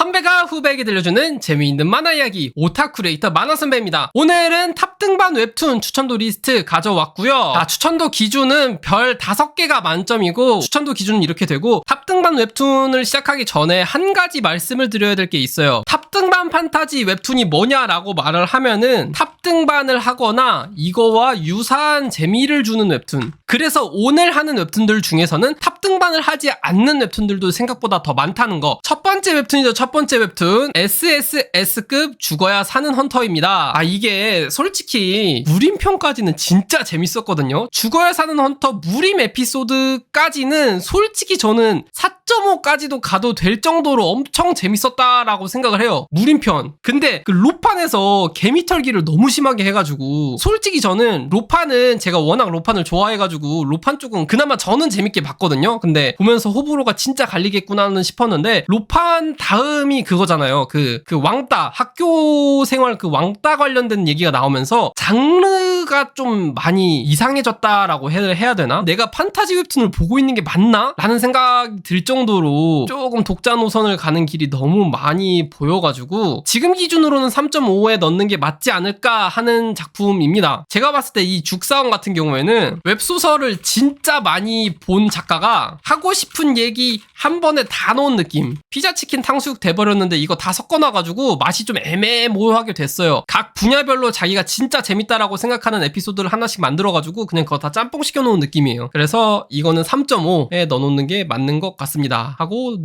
선배가 후배에게 들려주는 재미있는 만화 이야기 오타쿠 레이터 만화 선배입니다. 오늘은 탑등반 웹툰 추천도 리스트 가져왔고요. 추천도 기준은 별 5개가 만점이고 추천도 기준은 이렇게 되고 탑등반 웹툰을 시작하기 전에 한 가지 말씀을 드려야 될 게 있어요. 탑등반 판타지 웹툰이 뭐냐라고 말을 하면은 탑등반을 하거나 이거와 유사한 재미를 주는 웹툰. 그래서 오늘 하는 웹툰들 중에서는 탑등반을 하지 않는 웹툰들도 생각보다 더 많다는 거. 첫 번째 웹툰이죠. 첫 번째 웹툰 SSS급 죽어야 사는 헌터입니다. 이게 솔직히 무림편까지는 진짜 재밌었거든요. 죽어야 사는 헌터 무림 에피소드까지는 솔직히 저는 4.5까지도 가도 될 정도로 엄청 재밌었다라고 생각을 해요. 무림편. 근데 그 로판에서 개미털기를 너무 심하게 해가지고 솔직히 저는 로판은 제가 워낙 로판을 좋아해가지고 로판 쪽은 그나마 저는 재밌게 봤거든요. 근데 보면서 호불호가 진짜 갈리겠구나는 싶었는데 로판 다음이 그거잖아요. 그 왕따 학교 생활 그 왕따 관련된 얘기가 나오면서 장르가 좀 많이 이상해졌다라고 해야 되나? 내가 판타지 웹툰을 보고 있는 게 맞나? 라는 생각이 들 정도로 조금 독자 노선을 가는 길이 너무 많이 보여가지고 지금 기준으로는 3.5에 넣는 게 맞지 않을까 하는 작품입니다. 제가 봤을 때 이 죽사원 같은 경우에는 웹소설을 진짜 많이 본 작가가 하고 싶은 얘기 한 번에 다 넣은 느낌. 피자 치킨 탕수육 돼버렸는데 이거 다 섞어놔가지고 맛이 좀 애매모호하게 됐어요. 각 분야별로 자기가 진짜 재밌다라고 생각하는 에피소드를 하나씩 만들어가지고 그냥 그거 다 짬뽕 시켜놓은 느낌이에요. 그래서 이거는 3.5에 넣어놓는 게 맞는 것 같습니다. 하고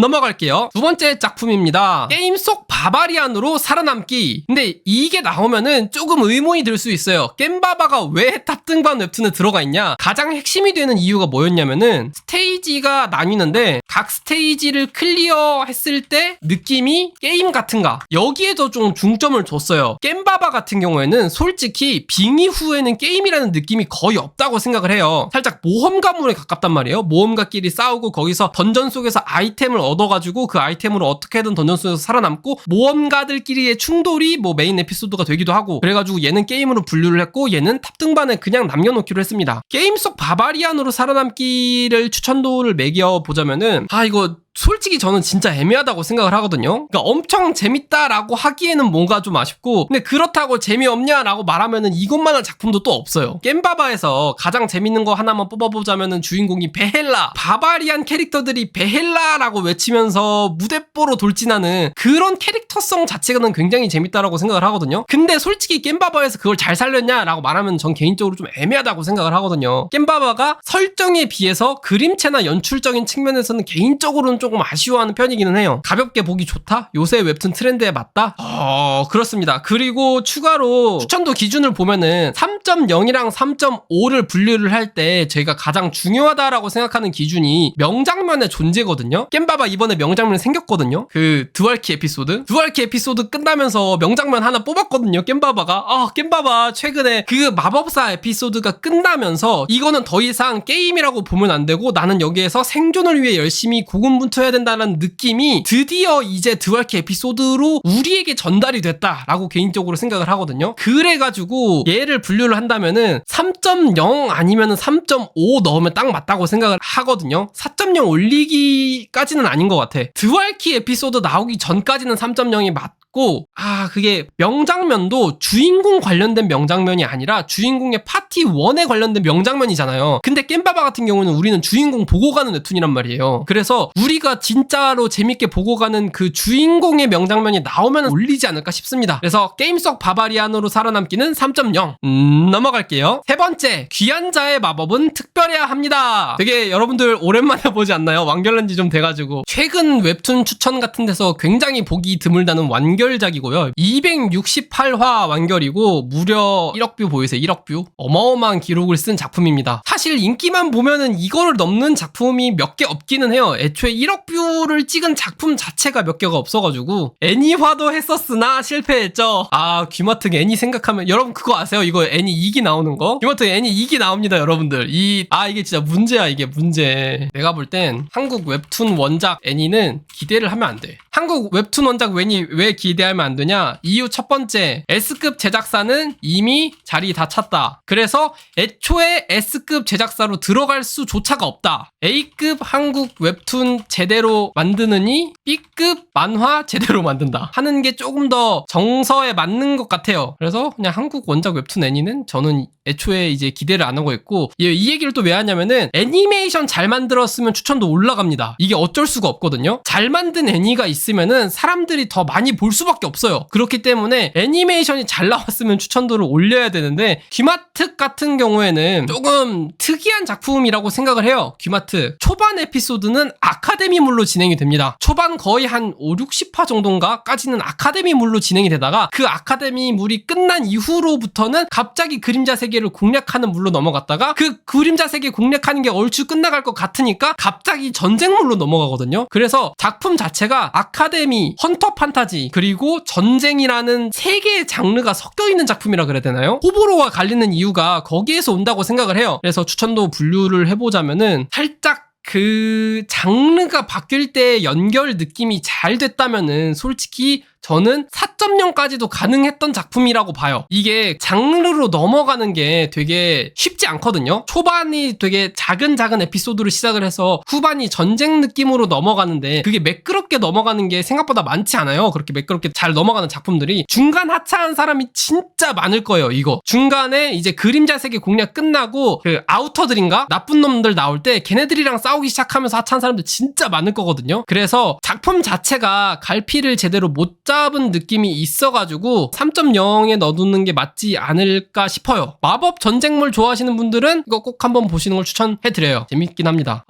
넘어갈게요. 두 번째 작품입니다. 게임 속 바바리안으로 살아남기. 근데 이게 나오면은 조금 의문이 들 수 있어요. 겜바바가 왜 탑등반 웹툰에 들어가 있냐? 가장 핵심이 되는 이유가 뭐였냐면은 스테이지가 나뉘는데 각 스테이지를 클리어 했을 때 느낌이 게임 같은가? 여기에도 좀 중점을 줬어요. 겜바바 같은 경우에는 솔직히 빙의 후에는 게임이라는 느낌이 거의 없다고 생각을 해요. 살짝 모험가물에 가깝단 말이에요. 모험가끼리 싸우고 거기서 던전 속에서 아이템을 얻어가지고 그 아이템으로 어떻게든 던전 속에서 살아남고 모험가들끼리의 충돌이 뭐 메인 에피소드가 되기도 하고 그래가지고 얘는 게임으로 분류를 했고 얘는 탑등반에 그냥 남겨놓기로 했습니다. 게임 속 바바리안으로 살아남기를 추천도를 매겨보자면은 이거 솔직히 저는 진짜 애매하다고 생각을 하거든요. 그러니까 엄청 재밌다라고 하기에는 뭔가 좀 아쉽고 근데 그렇다고 재미없냐라고 말하면은 이것만한 작품도 또 없어요. 겜바바에서 가장 재밌는 거 하나만 뽑아보자면은 주인공이 베헬라. 바바리안 캐릭터들이 베헬라라고 외치면서 무대뽀로 돌진하는 그런 캐릭터성 자체는 굉장히 재밌다라고 생각을 하거든요. 근데 솔직히 겜바바에서 그걸 잘 살렸냐라고 말하면 전 개인적으로 좀 애매하다고 생각을 하거든요. 겜바바가 설정에 비해서 그림체나 연출적인 측면에서는 개인적으로는 조금 아쉬워하는 편이기는 해요. 가볍게 보기 좋다? 요새 웹툰 트렌드에 맞다? 그렇습니다. 그리고 추가로 추천도 기준을 보면은 3.0이랑 3.5를 분류를 할 때 저희가 가장 중요하다라고 생각하는 기준이 명장면의 존재거든요. 겜바바 이번에 명장면이 생겼거든요. 그 드왈키 에피소드 끝나면서 명장면 하나 뽑았거든요. 겜바바가 겜바바 최근에 그 마법사 에피소드가 끝나면서 이거는 더 이상 게임이라고 보면 안 되고 나는 여기에서 생존을 위해 열심히 고군분투해야 된다는 느낌이 드디어 이제 드왈키 에피소드로 우리에게 전달이 됐다라고 개인적으로 생각을 하거든요. 그래가지고 얘를 분류를 한다면은 3.0 아니면은 3.5 넣으면 딱 맞다고 생각을 하거든요. 4.0 올리기까지는 아닌 것 같아. 드왈키 에피소드 나오기 전까지는 3.0이 맞고 그게 명장면도 주인공 관련된 명장면이 아니라 주인공의 파티 1에 관련된 명장면이잖아요. 근데 겜바바 같은 경우는 우리는 주인공 보고 가는 웹툰이란 말이에요. 그래서 우리가 진짜로 재밌게 보고 가는 그 주인공의 명장면이 나오면 올리지 않을까 싶습니다. 그래서 게임 속 바바리안으로 살아남기는 3.0 넘어갈게요. 세 번째, 귀한 자의 마법은 특별해야 합니다. 되게 여러분들 오랜만에 보지 않나요? 완결한 지 좀 돼가지고 최근 웹툰 추천 같은 데서 굉장히 보기 드물다는 완결작이고요. 268화 완결이고 무려 1억 뷰 보이세요? 1억 뷰? 어마어마한 기록을 쓴 작품입니다. 사실 인기만 보면은 이거를 넘는 작품이 몇 개 없기는 해요. 애초에 1억 뷰를 찍은 작품 자체가 몇 개가 없어가지고 애니화도 했었으나 실패했죠. 귀마특 애니 생각하면 여러분 그거 아세요? 이거 애니 2기 나오는 거? 귀마특 애니 2기 나옵니다 여러분들. 이게 진짜 문제야. 이게 문제. 내가 볼 땐 한국 웹툰 원작 애니는 기대를 하면 안 돼. 한국 웹툰 원작 애니 왜 기대하면 안 되냐? 이유 첫 번째, S급 제작사는 이미 자리 다 찼다. 그래서 애초에 S급 제작사로 들어갈 수조차가 없다. A급 한국 웹툰 제대로 만드느니 B급 만화 제대로 만든다 하는 게 조금 더 정서에 맞는 것 같아요. 그래서 그냥 한국 원작 웹툰 애니는 저는 애초에 이제 기대를 안 하고 있고, 이 얘기를 또 왜 하냐면은 애니메이션 잘 만들었으면 추천도 올라갑니다. 이게 어쩔 수가 없거든요. 잘 만든 애니가 있으면은 사람들이 더 많이 볼 수밖에 없어요. 그렇기 때문에 애니메이션이 잘 나왔으면 추천도를 올려야 되는데, 귀마특 같은 경우에는 조금 특이한 작품이라고 생각을 해요. 귀마특 초반 에피소드는 아카데미물로 진행이 됩니다. 초반 거의 한 5, 60화 정도인가 까지는 아카데미물로 진행이 되다가 그 아카데미물이 끝난 이후로부터는 갑자기 그림자 세계를 공략하는 물로 넘어갔다가 그 그림자 세계 공략하는 게 얼추 끝나갈 것 같으니까 갑자기 전쟁물로 넘어가거든요. 그래서 작품 자체가 아카데미, 헌터 판타지, 그리고 전쟁이라는 세 개의 장르가 섞여 있는 작품이라 그래야 되나요? 호불호가 갈리는 이유가 거기에서 온다고 생각을 해요. 그래서 추천도 분류를 해보자면은 살짝 그 장르가 바뀔 때 연결 느낌이 잘 됐다면은 솔직히 저는 4.0까지도 가능했던 작품이라고 봐요. 이게 장르로 넘어가는 게 되게 쉽지 않거든요. 초반이 되게 작은 에피소드로 시작을 해서 후반이 전쟁 느낌으로 넘어가는데 그게 매끄럽게 넘어가는 게 생각보다 많지 않아요. 그렇게 매끄럽게 잘 넘어가는 작품들이. 중간 하차한 사람이 진짜 많을 거예요. 이거 중간에 이제 그림자 세계 공략 끝나고 그 아우터들인가? 나쁜 놈들 나올 때 걔네들이랑 싸우기 시작하면서 하차한 사람들 진짜 많을 거거든요. 그래서 작품 자체가 갈피를 제대로 못 잡은 느낌이 있어가지고 3.0에 넣어두는 게 맞지 않을까 싶어요. 마법 전쟁물 좋아하시는 분들은 이거 꼭 한번 보시는 걸 추천해드려요. 재밌긴 합니다.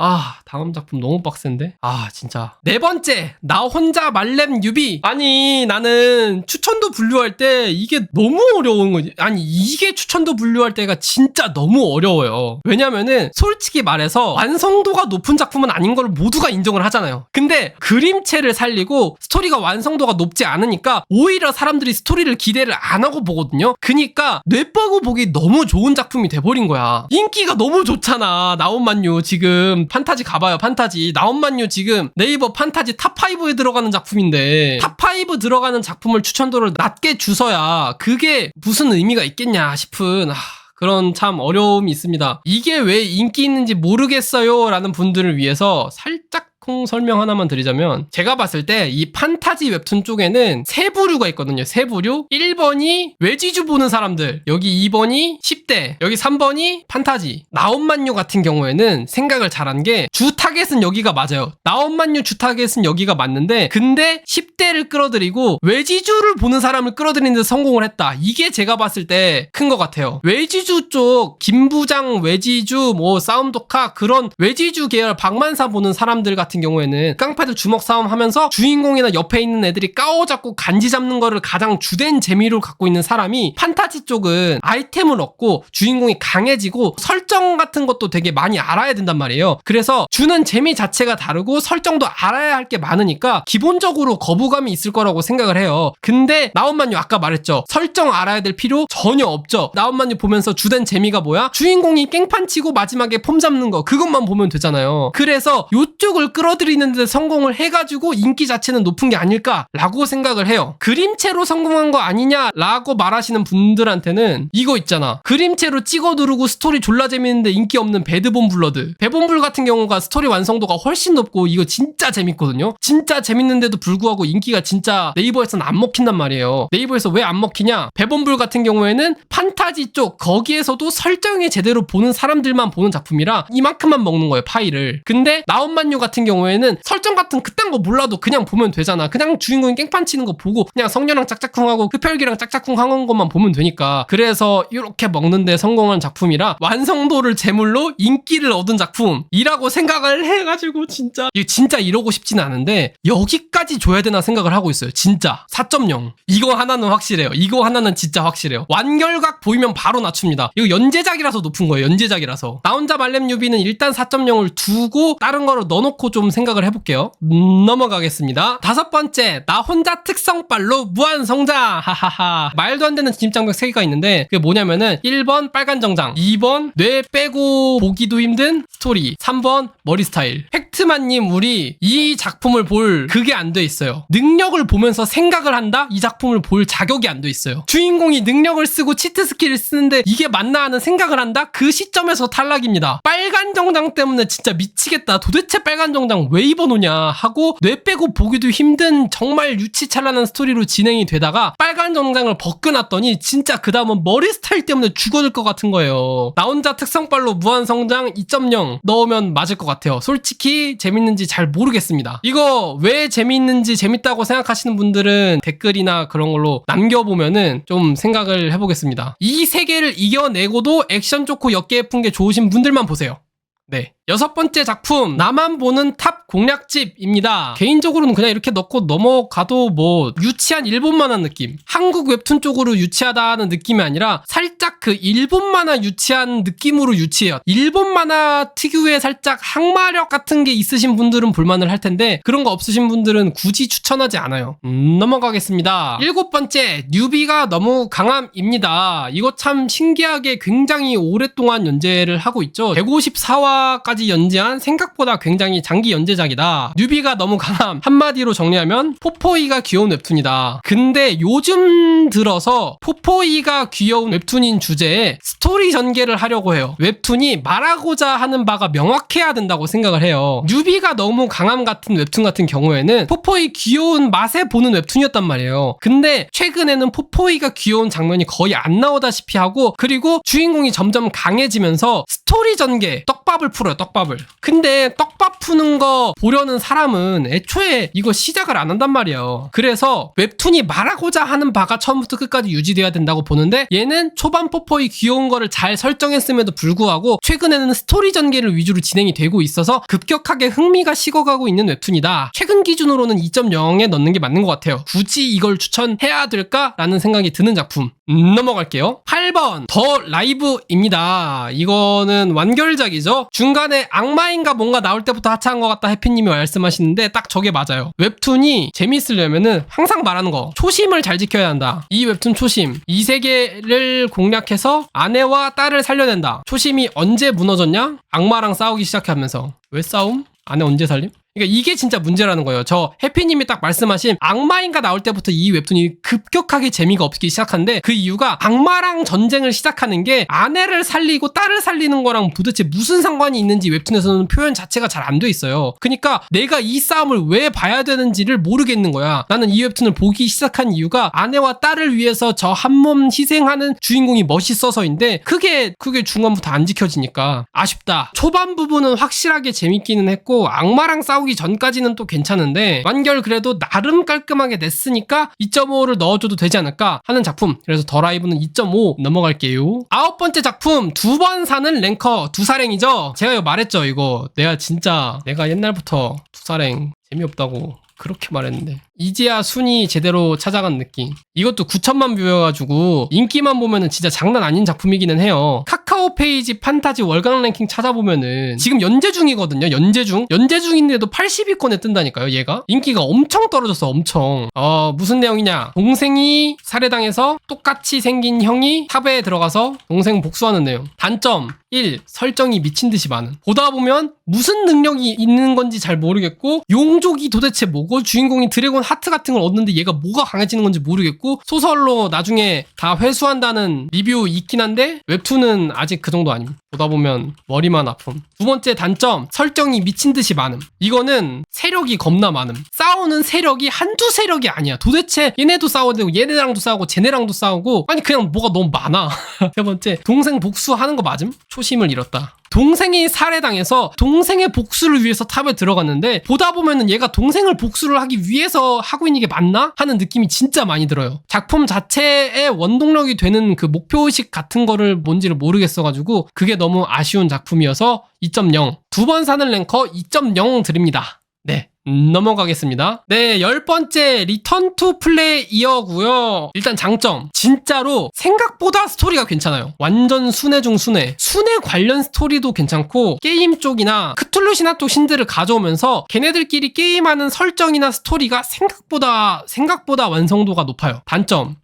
다음 작품 너무 빡센데? 진짜. 네 번째, 나 혼자 말렙 유비. 아니, 나는 추천도 분류할 때 이게 너무 어려운 거지. 아니, 이게 추천도 분류할 때가 진짜 너무 어려워요. 왜냐면은 솔직히 말해서 완성도가 높은 작품은 아닌 걸 모두가 인정을 하잖아요. 근데 그림체를 살리고 스토리가 완성도가 높지 않으니까 오히려 사람들이 스토리를 기대를 안 하고 보거든요. 그니까 뇌버그 보기 너무 좋은 작품이 돼버린 거야. 인기가 너무 좋잖아. 나온만유 지금 판타지 가봐요. 판타지 나온만유 지금 네이버 판타지 탑5에 들어가는 작품인데 탑5 들어가는 작품을 추천도를 낮게 주서야 그게 무슨 의미가 있겠냐 싶은 그런 참 어려움이 있습니다. 이게 왜 인기 있는지 모르겠어요 라는 분들을 위해서 살짝 설명 하나만 드리자면, 제가 봤을 때 이 판타지 웹툰 쪽에는 세 부류가 있거든요. 세 부류. 1번이 외지주 보는 사람들, 여기 2번이 10대, 여기 3번이 판타지. 나온만유 같은 경우에는 생각을 잘한 게 주 타겟은 여기가 맞아요. 나온만유 주 타겟은 여기가 맞는데 근데 10대를 끌어들이고 외지주를 보는 사람을 끌어들이는 데 성공을 했다. 이게 제가 봤을 때 큰 것 같아요. 외지주 쪽 김부장 외지주 싸움독화 그런 외지주 계열 박만사 보는 사람들 같은 경우에는 깡패들 주먹 싸움 하면서 주인공이나 옆에 있는 애들이 까오잡고 간지 잡는 거를 가장 주된 재미로 갖고 있는 사람이, 판타지 쪽은 아이템을 얻고 주인공이 강해지고 설정 같은 것도 되게 많이 알아야 된단 말이에요. 그래서 주는 재미 자체가 다르고 설정도 알아야 할 게 많으니까 기본적으로 거부감이 있을 거라고 생각을 해요. 근데 나온만유 아까 말했죠. 설정 알아야 될 필요 전혀 없죠. 나온만유 보면서 주된 재미가 뭐야? 주인공이 깽판 치고 마지막에 폼 잡는 거, 그것만 보면 되잖아요. 그래서 요쪽을 끌어들이는 데 성공을 해가지고 인기 자체는 높은 게 아닐까라고 생각을 해요. 그림체로 성공한 거 아니냐라고 말하시는 분들한테는 이거 있잖아. 그림체로 찍어 누르고 스토리 졸라 재밌는데 인기 없는 배드본 블러드. 배본불 같은 경우가 스토리 완성도가 훨씬 높고 이거 진짜 재밌거든요. 진짜 재밌는데도 불구하고 인기가 진짜 네이버에서는 안 먹힌단 말이에요. 네이버에서 왜 안 먹히냐? 배본불 같은 경우에는 판타지 쪽 거기에서도 설정이 제대로 보는 사람들만 보는 작품이라 이만큼만 먹는 거예요, 파일을. 근데 나온만유 같은 경우에는 설정 같은 그딴 거 몰라도 그냥 보면 되잖아. 그냥 주인공이 깽판 치는 거 보고 그냥 성녀랑 짝짝쿵하고 흡혈귀랑 짝짝쿵하는 것만 보면 되니까. 그래서 이렇게 먹는데 성공한 작품이라 완성도를 제물로 인기를 얻은 작품이라고 생각을 해가지고 진짜 이러고 싶진 않은데 여기까지 줘야 되나 생각을 하고 있어요. 진짜 4.0 이거 하나는 확실해요. 이거 하나는 진짜 확실해요. 완결각 보이면 바로 낮춥니다. 이거 연재작이라서 높은 거예요. 연재작이라서. 나 혼자 말렙 유비는 일단 4.0을 두고 다른 거를 넣어놓고 좀 좀 생각을 해볼게요. 넘어가겠습니다. 다섯 번째, 나 혼자 특성빨로 무한성장. 하하하. 말도 안 되는 진입장벽 3개가 있는데 그게 뭐냐면은 1번 빨간 정장, 2번 뇌 빼고 보기도 힘든 스토리, 3번 머리 스타일. 팩트만님, 우리 이 작품을 볼 그게 안 돼 있어요. 능력을 보면서 생각을 한다? 이 작품을 볼 자격이 안 돼 있어요. 주인공이 능력을 쓰고 치트 스킬을 쓰는데 이게 맞나 하는 생각을 한다? 그 시점에서 탈락입니다. 빨간 정장 때문에 진짜 미치겠다. 도대체 빨간 정장 왜 입어놓냐 하고 뇌 빼고 보기도 힘든 정말 유치찬란한 스토리로 진행이 되다가 빨간 정장을 벗겨놨더니 진짜 그 다음은 머리 스타일 때문에 죽어들 것 같은 거예요. 나 혼자 특성빨로 무한성장 2.0 넣으면 맞을 것 같아요. 솔직히 재밌는지 잘 모르겠습니다. 이거 왜 재밌는지 재밌다고 생각하시는 분들은 댓글이나 그런 걸로 남겨보면은 좀 생각을 해보겠습니다. 이 세계를 이겨내고도 액션 좋고 옅게 예쁜 게 좋으신 분들만 보세요. 네. 여섯 번째 작품, 나만 보는 탑 공략집입니다. 개인적으로는 그냥 이렇게 넣고 넘어가도 뭐 유치한 일본 만화 느낌, 한국 웹툰 쪽으로 유치하다는 느낌이 아니라 살짝 그 일본 만화 유치한 느낌으로 유치해요. 일본 만화 특유의 살짝 항마력 같은 게 있으신 분들은 볼만을 할 텐데 그런 거 없으신 분들은 굳이 추천하지 않아요. 넘어가겠습니다. 일곱 번째, 뉴비가 너무 강함입니다. 이거 참 신기하게 굉장히 오랫동안 연재를 하고 있죠. 154화까지 연재한 생각보다 굉장히 장기 연재작이다. 뉴비가 너무 강함, 한마디로 정리하면 포포이가 귀여운 웹툰이다. 근데 요즘 들어서 포포이가 귀여운 웹툰인 주제에 스토리 전개를 하려고 해요. 웹툰이 말하고자 하는 바가 명확해야 된다고 생각을 해요. 뉴비가 너무 강함 같은 웹툰 같은 경우에는 포포이 귀여운 맛에 보는 웹툰이었단 말이에요. 근데 최근에는 포포이가 귀여운 장면이 거의 안 나오다시피 하고, 그리고 주인공이 점점 강해지면서 스토리 전개, 떡밥을 풀어요. 떡밥을. 근데 떡밥 푸는 거 보려는 사람은 애초에 이거 시작을 안 한단 말이에요. 그래서 웹툰이 말하고자 하는 바가 처음부터 끝까지 유지돼야 된다고 보는데, 얘는 초반 포포이 귀여운 거를 잘 설정했음에도 불구하고 최근에는 스토리 전개를 위주로 진행이 되고 있어서 급격하게 흥미가 식어가고 있는 웹툰이다. 최근 기준으로는 2.0에 넣는 게 맞는 것 같아요. 굳이 이걸 추천해야 될까라는 생각이 드는 작품. 넘어갈게요. 8번 더 라이브입니다. 이거는 완결작이죠. 중간에 악마인가 뭔가 나올 때부터 하차한 것 같다 해피님이 말씀하시는데 딱 저게 맞아요. 웹툰이 재밌으려면은 항상 말하는 거, 초심을 잘 지켜야 한다. 이 웹툰 초심, 이 세계를 공략해서 아내와 딸을 살려낸다. 초심이 언제 무너졌냐? 악마랑 싸우기 시작하면서. 왜 싸움? 아내 언제 살림? 그러니까 이게 진짜 문제라는 거예요. 저 해피님이 딱 말씀하신 악마인가 나올 때부터 이 웹툰이 급격하게 재미가 없기 시작한데, 그 이유가 악마랑 전쟁을 시작하는 게 아내를 살리고 딸을 살리는 거랑 도대체 무슨 상관이 있는지 웹툰에서는 표현 자체가 잘 안 돼 있어요. 그러니까 내가 이 싸움을 왜 봐야 되는지를 모르겠는 거야. 나는 이 웹툰을 보기 시작한 이유가 아내와 딸을 위해서 저 한 몸 희생하는 주인공이 멋있어서인데 그게 중간부터 안 지켜지니까 아쉽다. 초반 부분은 확실하게 재밌기는 했고 악마랑 싸우기 전까지는 또 괜찮은데 완결 그래도 나름 깔끔하게 냈으니까 2.5를 넣어줘도 되지 않을까 하는 작품. 그래서 더 라이브는 2.5 넘어갈게요. 아홉 번째 작품, 2번 사는 랭커 두사랭이죠. 제가 이거 말했죠. 이거 내가 옛날부터 두사랭 재미없다고 그렇게 말했는데 이제야 순위 제대로 찾아간 느낌. 이것도 9천만 뷰여가지고 인기만 보면은 진짜 장난 아닌 작품이기는 해요. 카카오 페이지 판타지 월간 랭킹 찾아보면은 지금 연재 중이거든요. 연재 중인데도 80위권에 뜬다니까요. 얘가 인기가 엄청 떨어졌어. 엄청. 무슨 내용이냐, 동생이 살해당해서 똑같이 생긴 형이 탑에 들어가서 동생 복수하는 내용. 단점 1. 설정이 미친듯이 많은. 보다 보면 무슨 능력이 있는 건지 잘 모르겠고, 용족이 도대체 뭐고, 주인공이 드래곤 하트 같은 걸 얻는데 얘가 뭐가 강해지는 건지 모르겠고, 소설로 나중에 다 회수한다는 리뷰 있긴 한데 웹툰은 아직 그 정도 아님. 보다 보면 머리만 아픔. 두 번째 단점, 설정이 미친듯이 많음. 이거는 세력이 겁나 많음. 싸우는 세력이 한두 세력이 아니야. 도대체 얘네도 싸워야 되고 얘네랑도 싸우고 쟤네랑도 싸우고, 아니 그냥 뭐가 너무 많아. 세 번째, 동생 복수하는 거 맞음? 초심을 잃었다. 동생이 살해당해서 동생의 복수를 위해서 탑에 들어갔는데 보다 보면은 얘가 동생을 복수를 하기 위해서 하고 있는 게 맞나? 하는 느낌이 진짜 많이 들어요. 작품 자체의 원동력이 되는 그 목표의식 같은 거를 뭔지를 모르겠어가지고 그게 너무 아쉬운 작품이어서 2.0. 2번 사는 랭커 2.0 드립니다. 네, 넘어가겠습니다. 네, 10번째 리턴 투 플레이어고요. 일단 장점, 진짜로 생각보다 스토리가 괜찮아요. 완전 순회 중 순회. 순회 관련 스토리도 괜찮고 게임 쪽이나 크툴루 신화 쪽 신들을 가져오면서 걔네들끼리 게임하는 설정이나 스토리가 생각보다 완성도가 높아요. 단점,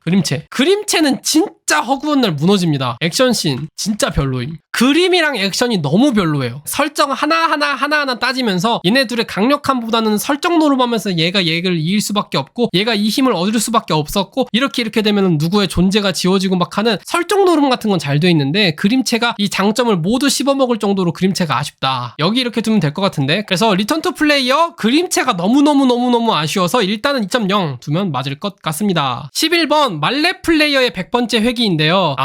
그림체는 진짜 허구한 날 무너집니다. 액션씬 진짜 별로임. 그림이랑 액션이 너무 별로예요. 설정 하나하나 따지면서 얘네 둘의 강력함보다는 설정 노름하면서 얘가 얘를 이길 수밖에 없고 얘가 이 힘을 얻을 수밖에 없었고 이렇게 되면 누구의 존재가 지워지고 막 하는 설정 노름 같은 건 잘 돼 있는데 그림체가 이 장점을 모두 씹어먹을 정도로 그림체가 아쉽다. 여기 이렇게 두면 될 것 같은데, 그래서 리턴 투 플레이어 그림체가 너무너무 아쉬워서 일단은 2.0 두면 맞을 것 같습니다. 11번 말레 플레이어의 100번째 회기인데요.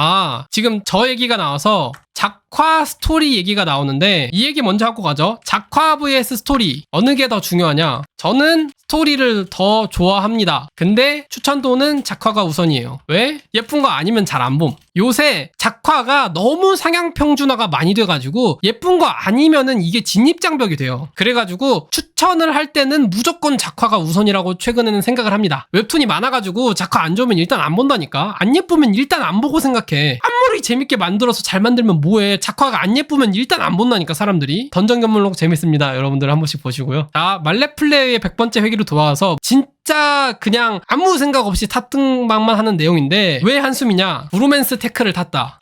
지금 저 얘기가 나와서 작화 스토리 얘기가 나오는데 이 얘기 먼저 하고 가죠. 작화 vs 스토리 어느 게 더 중요하냐? 저는 스토리를 더 좋아합니다. 근데 추천도는 작화가 우선이에요. 왜? 예쁜 거 아니면 잘 안 봄. 요새 작화가 너무 상향평준화가 많이 돼가지고 예쁜 거 아니면은 이게 진입장벽이 돼요. 그래가지고 추천을 할 때는 무조건 작화가 우선이라고 최근에는 생각을 합니다. 웹툰이 많아가지고 작화 안 좋으면 일단 안 본다니까. 안 예쁘면 일단 안 보고 생각해. 아무리 재밌게 만들어서 잘 만들면 뭐해. 작화가 안 예쁘면 일단 안 본다니까 사람들이. 던전 견물록 재밌습니다. 여러분들 한 번씩 보시고요. 자, 말레 플레이의 100번째 회기로 돌아와서 진짜 그냥 아무 생각 없이 탑등방만 하는 내용인데 왜 한숨이냐? 브로맨스 테크를 탔다.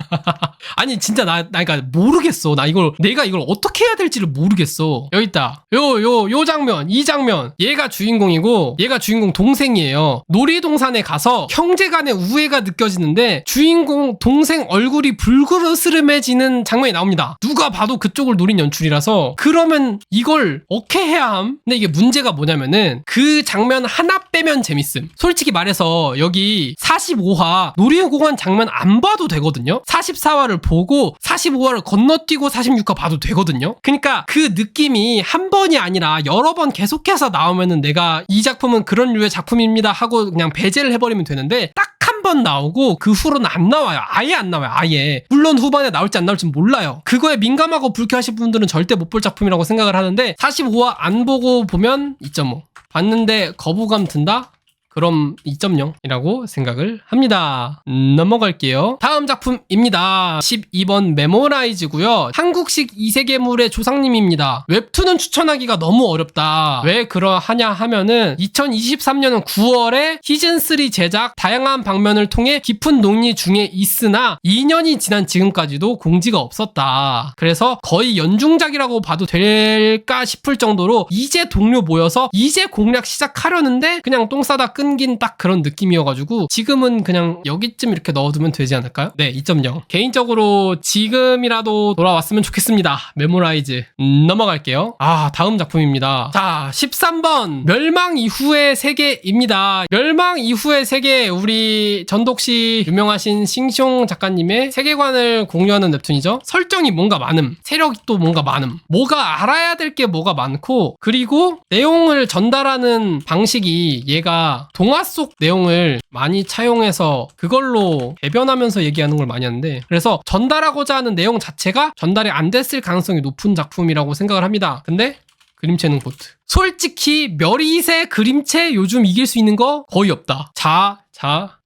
아니 진짜 나 그러니까 모르겠어. 내가 이걸 어떻게 해야 될지를 모르겠어. 여기 있다. 요 장면, 이 장면. 얘가 주인공이고 얘가 주인공 동생이에요. 놀이동산에 가서 형제간의 우애가 느껴지는데 주인공 동생 얼굴이 불그스름해지는 장면이 나옵니다. 누가 봐도 그쪽을 노린 연출이라서 그러면 이걸 어떻게 해야 함? 근데 이게 문제가 뭐냐면은 그 장면 하나 빼면 재밌음. 솔직히 말해서 여기 45화 놀이공원 장면 안 봐도 되거든요. 44화를 보고 45화를 건너뛰고 46화 봐도 되거든요. 그러니까 그 느낌이 한 번이 아니라 여러 번 계속해서 나오면은 내가 이 작품은 그런 류의 작품입니다 하고 그냥 배제를 해버리면 되는데 딱 한 번 나오고 그 후로는 안 나와요. 아예 안 나와요. 아예. 물론 후반에 나올지 안 나올지 몰라요. 그거에 민감하고 불쾌하신 분들은 절대 못 볼 작품이라고 생각을 하는데 45화 안 보고 보면 2.5. 봤는데 거부감 든다? 그럼 2.0이라고 생각을 합니다. 넘어갈게요. 다음 작품입니다. 12번 메모라이즈고요. 한국식 이세계물의 조상님입니다. 웹툰은 추천하기가 너무 어렵다. 왜 그러하냐 하면은 2023년 9월에 시즌3 제작 다양한 방면을 통해 깊은 논의 중에 있으나 2년이 지난 지금까지도 공지가 없었다. 그래서 거의 연중작이라고 봐도 될까 싶을 정도로 이제 동료 모여서 이제 공략 시작하려는데 그냥 똥 싸다 끊긴 딱 그런 느낌이어가지고 지금은 그냥 여기쯤 이렇게 넣어두면 되지 않을까요? 네, 2.0. 개인적으로 지금이라도 돌아왔으면 좋겠습니다. 메모라이즈. 넘어갈게요. 다음 작품입니다. 자, 13번 멸망 이후의 세계입니다. 멸망 이후의 세계, 우리 전독시 유명하신 싱숑 작가님의 세계관을 공유하는 웹툰이죠. 설정이 뭔가 많음, 세력이 또 뭔가 많음, 뭐가 알아야 될 게 뭐가 많고, 그리고 내용을 전달하는 방식이 얘가 동화 속 내용을 많이 차용해서 그걸로 대변하면서 얘기하는 걸 많이 하는데, 그래서 전달하고자 하는 내용 자체가 전달이 안 됐을 가능성이 높은 작품이라고 생각을 합니다. 근데 그림체는 고트. 솔직히 멸이세 그림체 요즘 이길 수 있는 거 거의 없다. 자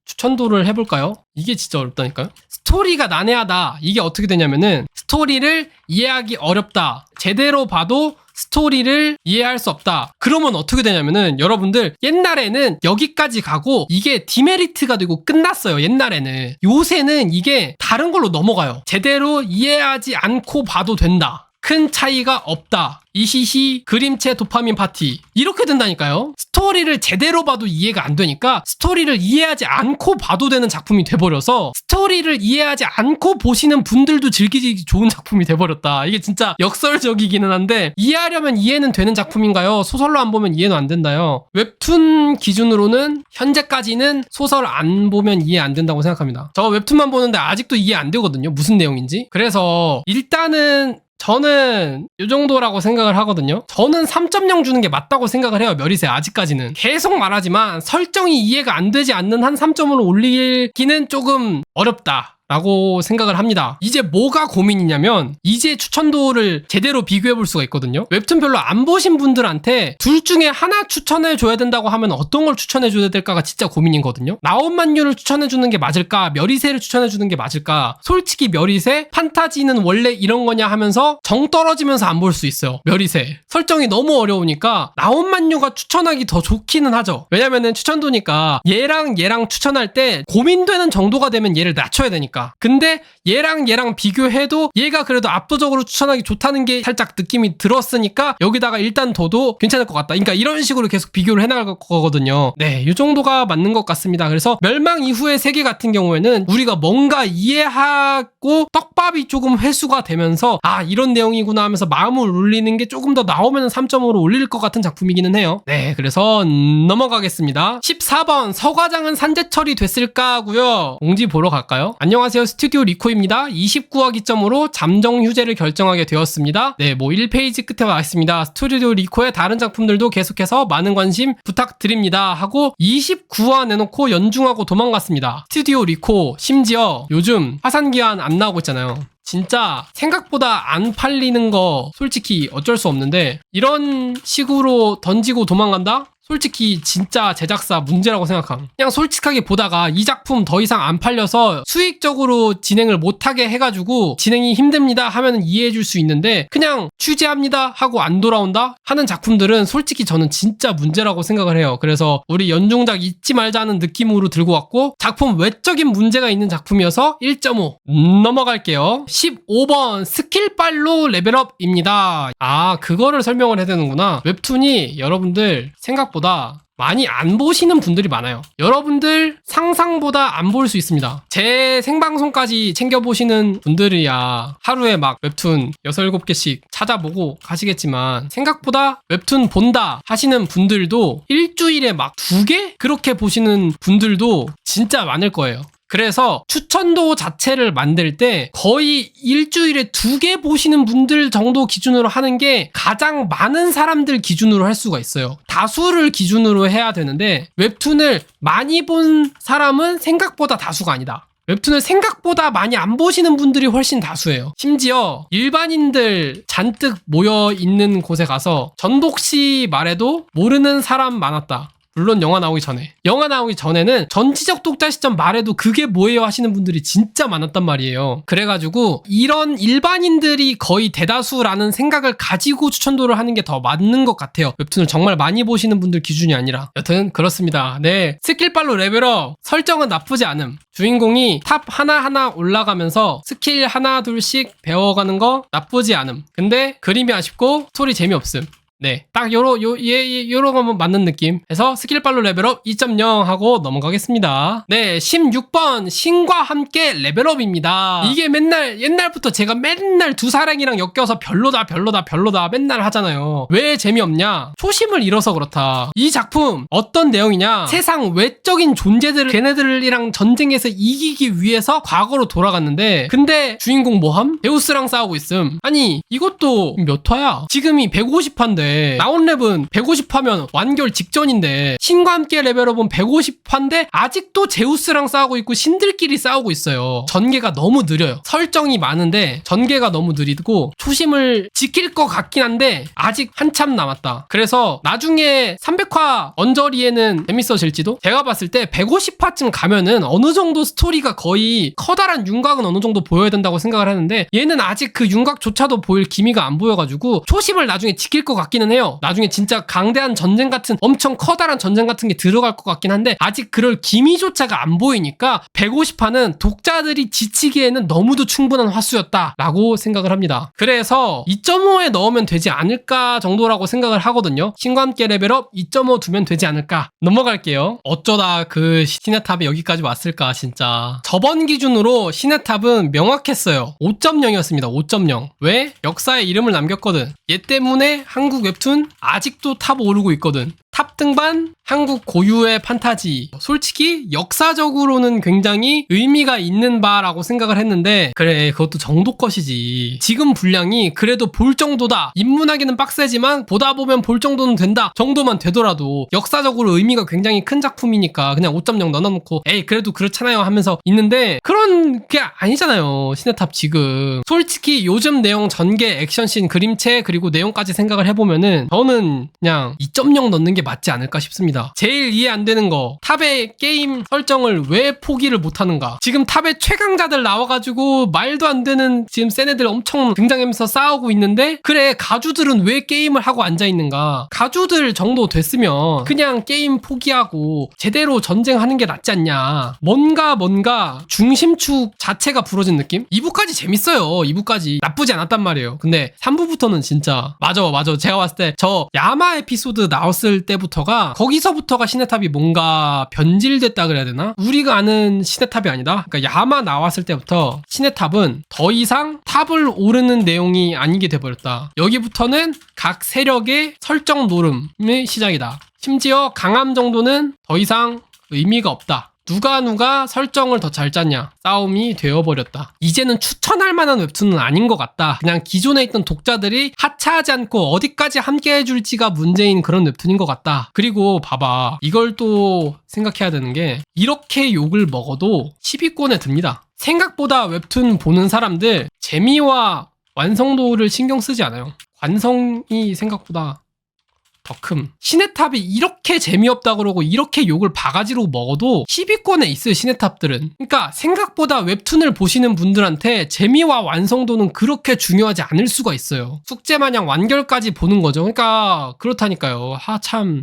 추천도를 해볼까요? 이게 진짜 어렵다니까요. 스토리가 난해하다. 이게 어떻게 되냐면은 스토리를 이해하기 어렵다. 제대로 봐도 스토리를 이해할 수 없다. 그러면 어떻게 되냐면은 여러분들 옛날에는 여기까지 가고 이게 디메리트가 되고 끝났어요. 옛날에는. 요새는 이게 다른 걸로 넘어가요. 제대로 이해하지 않고 봐도 된다. 큰 차이가 없다. 이히히 그림체 도파민 파티. 이렇게 된다니까요. 스토리를 제대로 봐도 이해가 안 되니까 스토리를 이해하지 않고 봐도 되는 작품이 돼버려서 스토리를 이해하지 않고 보시는 분들도 즐기기 좋은 작품이 돼버렸다. 이게 진짜 역설적이기는 한데 이해하려면 이해는 되는 작품인가요? 소설로 안 보면 이해는 안 된다요. 웹툰 기준으로는 현재까지는 소설 안 보면 이해 안 된다고 생각합니다. 저 웹툰만 보는데 아직도 이해 안 되거든요. 무슨 내용인지. 그래서 일단은 저는 이 정도라고 생각을 하거든요. 저는 3.0 주는 게 맞다고 생각을 해요. 멸이세 아직까지는. 계속 말하지만 설정이 이해가 안 되지 않는 한 3점으로 올리기는 조금 어렵다 라고 생각을 합니다. 이제 뭐가 고민이냐면 이제 추천도를 제대로 비교해 볼 수가 있거든요. 웹툰 별로 안 보신 분들한테 둘 중에 하나 추천해 줘야 된다고 하면 어떤 걸 추천해 줘야 될까가 진짜 고민이거든요. 나온만유를 추천해 주는 게 맞을까? 멸의세를 추천해 주는 게 맞을까? 솔직히 멸의세? 판타지는 원래 이런 거냐 하면서 정 떨어지면서 안 볼 수 있어요. 멸의세 설정이 너무 어려우니까 나온만유가 추천하기 더 좋기는 하죠. 왜냐면은 추천도니까 얘랑 추천할 때 고민되는 정도가 되면 얘를 낮춰야 되니까. 근데 얘랑 비교해도 얘가 그래도 압도적으로 추천하기 좋다는 게 살짝 느낌이 들었으니까 여기다가 일단 둬도 괜찮을 것 같다. 그러니까 이런 식으로 계속 비교를 해나갈 거거든요. 네, 이 정도가 맞는 것 같습니다. 그래서 멸망 이후의 세계 같은 경우에는 우리가 뭔가 이해하고 떡밥이 조금 회수가 되면서 아 이런 내용이구나 하면서 마음을 울리는 게 조금 더 나오면 3점으로 올릴 것 같은 작품이기는 해요. 네, 그래서 넘어가겠습니다. 14번 서과장은 산재철이 됐을까 하고요. 공지 보러 갈까요? 안녕하세요, 스튜디오 리코입니다. 29화 기점으로 잠정 휴재를 결정하게 되었습니다. 네, 뭐 1페이지 끝에 와 있습니다. 스튜디오 리코의 다른 작품들도 계속해서 많은 관심 부탁드립니다 하고 29화 내놓고 연중하고 도망갔습니다. 스튜디오 리코 심지어 요즘 화산기한 안 나오고 있잖아요. 진짜 생각보다 안 팔리는 거 솔직히 어쩔 수 없는데 이런 식으로 던지고 도망간다? 솔직히 진짜 제작사 문제라고 생각함. 그냥 솔직하게 보다가 이 작품 더 이상 안 팔려서 수익적으로 진행을 못하게 해가지고 진행이 힘듭니다 하면 이해해줄 수 있는데 그냥 취재합니다 하고 안 돌아온다 하는 작품들은 솔직히 저는 진짜 문제라고 생각을 해요. 그래서 우리 연중작 잊지 말자는 느낌으로 들고 왔고 작품 외적인 문제가 있는 작품이어서 1.5 넘어갈게요. 15번 스킬빨로 레벨업입니다. 아 그거를 설명을 해야 되는구나. 웹툰이 여러분들 생각보다 많이 안 보시는 분들이 많아요. 여러분들 상상보다 안 볼 수 있습니다. 제 생방송까지 챙겨보시는 분들이야 하루에 막 웹툰 6, 7개씩 찾아보고 가시겠지만 생각보다 웹툰 본다 하시는 분들도 일주일에 막 2개? 그렇게 보시는 분들도 진짜 많을 거예요. 그래서 추천도 자체를 만들 때 거의 일주일에 2개 보시는 분들 정도 기준으로 하는 게 가장 많은 사람들 기준으로 할 수가 있어요. 다수를 기준으로 해야 되는데 웹툰을 많이 본 사람은 생각보다 다수가 아니다. 웹툰을 생각보다 많이 안 보시는 분들이 훨씬 다수예요. 심지어 일반인들 잔뜩 모여 있는 곳에 가서 전독시 말에도 모르는 사람 많았다. 물론 영화 나오기 전에. 영화 나오기 전에는 전지적 독자 시점 말해도 그게 뭐예요 하시는 분들이 진짜 많았단 말이에요. 그래가지고 이런 일반인들이 거의 대다수라는 생각을 가지고 추천도를 하는 게 더 맞는 것 같아요. 웹툰을 정말 많이 보시는 분들 기준이 아니라. 여튼 그렇습니다. 네, 스킬빨로 레벨업 설정은 나쁘지 않음. 주인공이 탑 하나하나 올라가면서 스킬 하나 둘씩 배워가는 거 나쁘지 않음. 근데 그림이 아쉽고 스토리 재미없음. 네, 딱 요런 거면 맞는 느낌. 해서 스킬빨로 레벨업 2.0 하고 넘어가겠습니다. 네, 16번 신과 함께 레벨업입니다. 이게 맨날 옛날부터 제가 맨날 두 사랑이랑 엮여서 별로다 맨날 하잖아요. 왜 재미없냐? 초심을 잃어서 그렇다. 이 작품 어떤 내용이냐? 세상 외적인 존재들을 걔네들이랑 전쟁에서 이기기 위해서 과거로 돌아갔는데 근데 주인공 뭐함? 데우스랑 싸우고 있음. 아니 이것도 몇 화야? 지금이 150화인데 나온 랩은 150화면 완결 직전인데 신과 함께 레벨업은 150화인데 아직도 제우스랑 싸우고 있고 신들끼리 싸우고 있어요. 전개가 너무 느려요. 설정이 많은데 전개가 너무 느리고 초심을 지킬 것 같긴 한데 아직 한참 남았다. 그래서 나중에 300화 언저리에는 재밌어질지도? 제가 봤을 때 150화쯤 가면은 어느 정도 스토리가 거의 커다란 윤곽은 어느 정도 보여야 된다고 생각을 하는데 얘는 아직 그 윤곽조차도 보일 기미가 안 보여가지고 초심을 나중에 지킬 것 같긴 해요. 나중에 진짜 강대한 전쟁 같은 엄청 커다란 전쟁 같은 게 들어갈 것 같긴 한데 아직 그럴 기미조차가 안 보이니까 150화는 독자들이 지치기에는 너무도 충분한 화수였다라고 생각을 합니다. 그래서 2.5에 넣으면 되지 않을까 정도라고 생각을 하거든요. 신과 함께 레벨업 2.5 두면 되지 않을까. 넘어갈게요. 어쩌다 그 시네탑에 여기까지 왔을까 진짜. 저번 기준으로 시네탑은 명확했어요. 5.0이었습니다. 5.0. 왜? 역사에 이름을 남겼거든. 얘 때문에 한국 웹툰 아직도 탑 오르고 있거든. 탑 등반 한국 고유의 판타지. 솔직히 역사적으로는 굉장히 의미가 있는 바라고 생각을 했는데 그래 그것도 정도 것이지. 지금 분량이 그래도 볼 정도다. 입문하기는 빡세지만 보다 보면 볼 정도는 된다 정도만 되더라도 역사적으로 의미가 굉장히 큰 작품이니까 그냥 5.0 넣어놓고 에이 그래도 그렇잖아요 하면서 있는데 그런 게 아니잖아요. 시네탑 지금 솔직히 요즘 내용 전개 액션씬 그림체 그리고 내용까지 생각을 해보면은 저는 그냥 2.0 넣는 게 맞지 않을까 싶습니다. 제일 이해 안 되는 거 탑의 게임 설정을 왜 포기를 못하는가. 지금 탑에 최강자들 나와가지고 말도 안 되는 지금 센 애들 엄청 등장하면서 싸우고 있는데 그래 가주들은 왜 게임을 하고 앉아있는가. 가주들 정도 됐으면 그냥 게임 포기하고 제대로 전쟁하는 게 낫지 않냐. 뭔가 중심축 자체가 부러진 느낌? 2부까지 재밌어요. 2부까지 나쁘지 않았단 말이에요. 근데 3부부터는 진짜 맞아 제가 봤을 때 저 야마 에피소드 나왔을 때부터가 거기서부터가 시네탑이 뭔가 변질됐다 그래야 되나? 우리가 아는 시네탑이 아니다. 그러니까 야마 나왔을 때부터 시네탑은 더 이상 탑을 오르는 내용이 아니게 돼버렸다. 여기부터는 각 세력의 설정 노름의 시작이다. 심지어 강함 정도는 더 이상 의미가 없다. 누가 설정을 더 잘 짰냐 싸움이 되어버렸다. 이제는 추천할 만한 웹툰은 아닌 것 같다. 그냥 기존에 있던 독자들이 하차하지 않고 어디까지 함께 해줄지가 문제인 그런 웹툰인 것 같다. 그리고 봐봐 이걸 또 생각해야 되는 게 이렇게 욕을 먹어도 10위권에 듭니다. 생각보다 웹툰 보는 사람들 재미와 완성도를 신경 쓰지 않아요. 관성이 생각보다 더 큼. 시네탑이 이렇게 재미없다 그러고 이렇게 욕을 바가지로 먹어도 10위권에 있어요 시네탑들은. 그러니까 생각보다 웹툰을 보시는 분들한테 재미와 완성도는 그렇게 중요하지 않을 수가 있어요. 숙제마냥 완결까지 보는 거죠. 그러니까 그렇다니까요. 참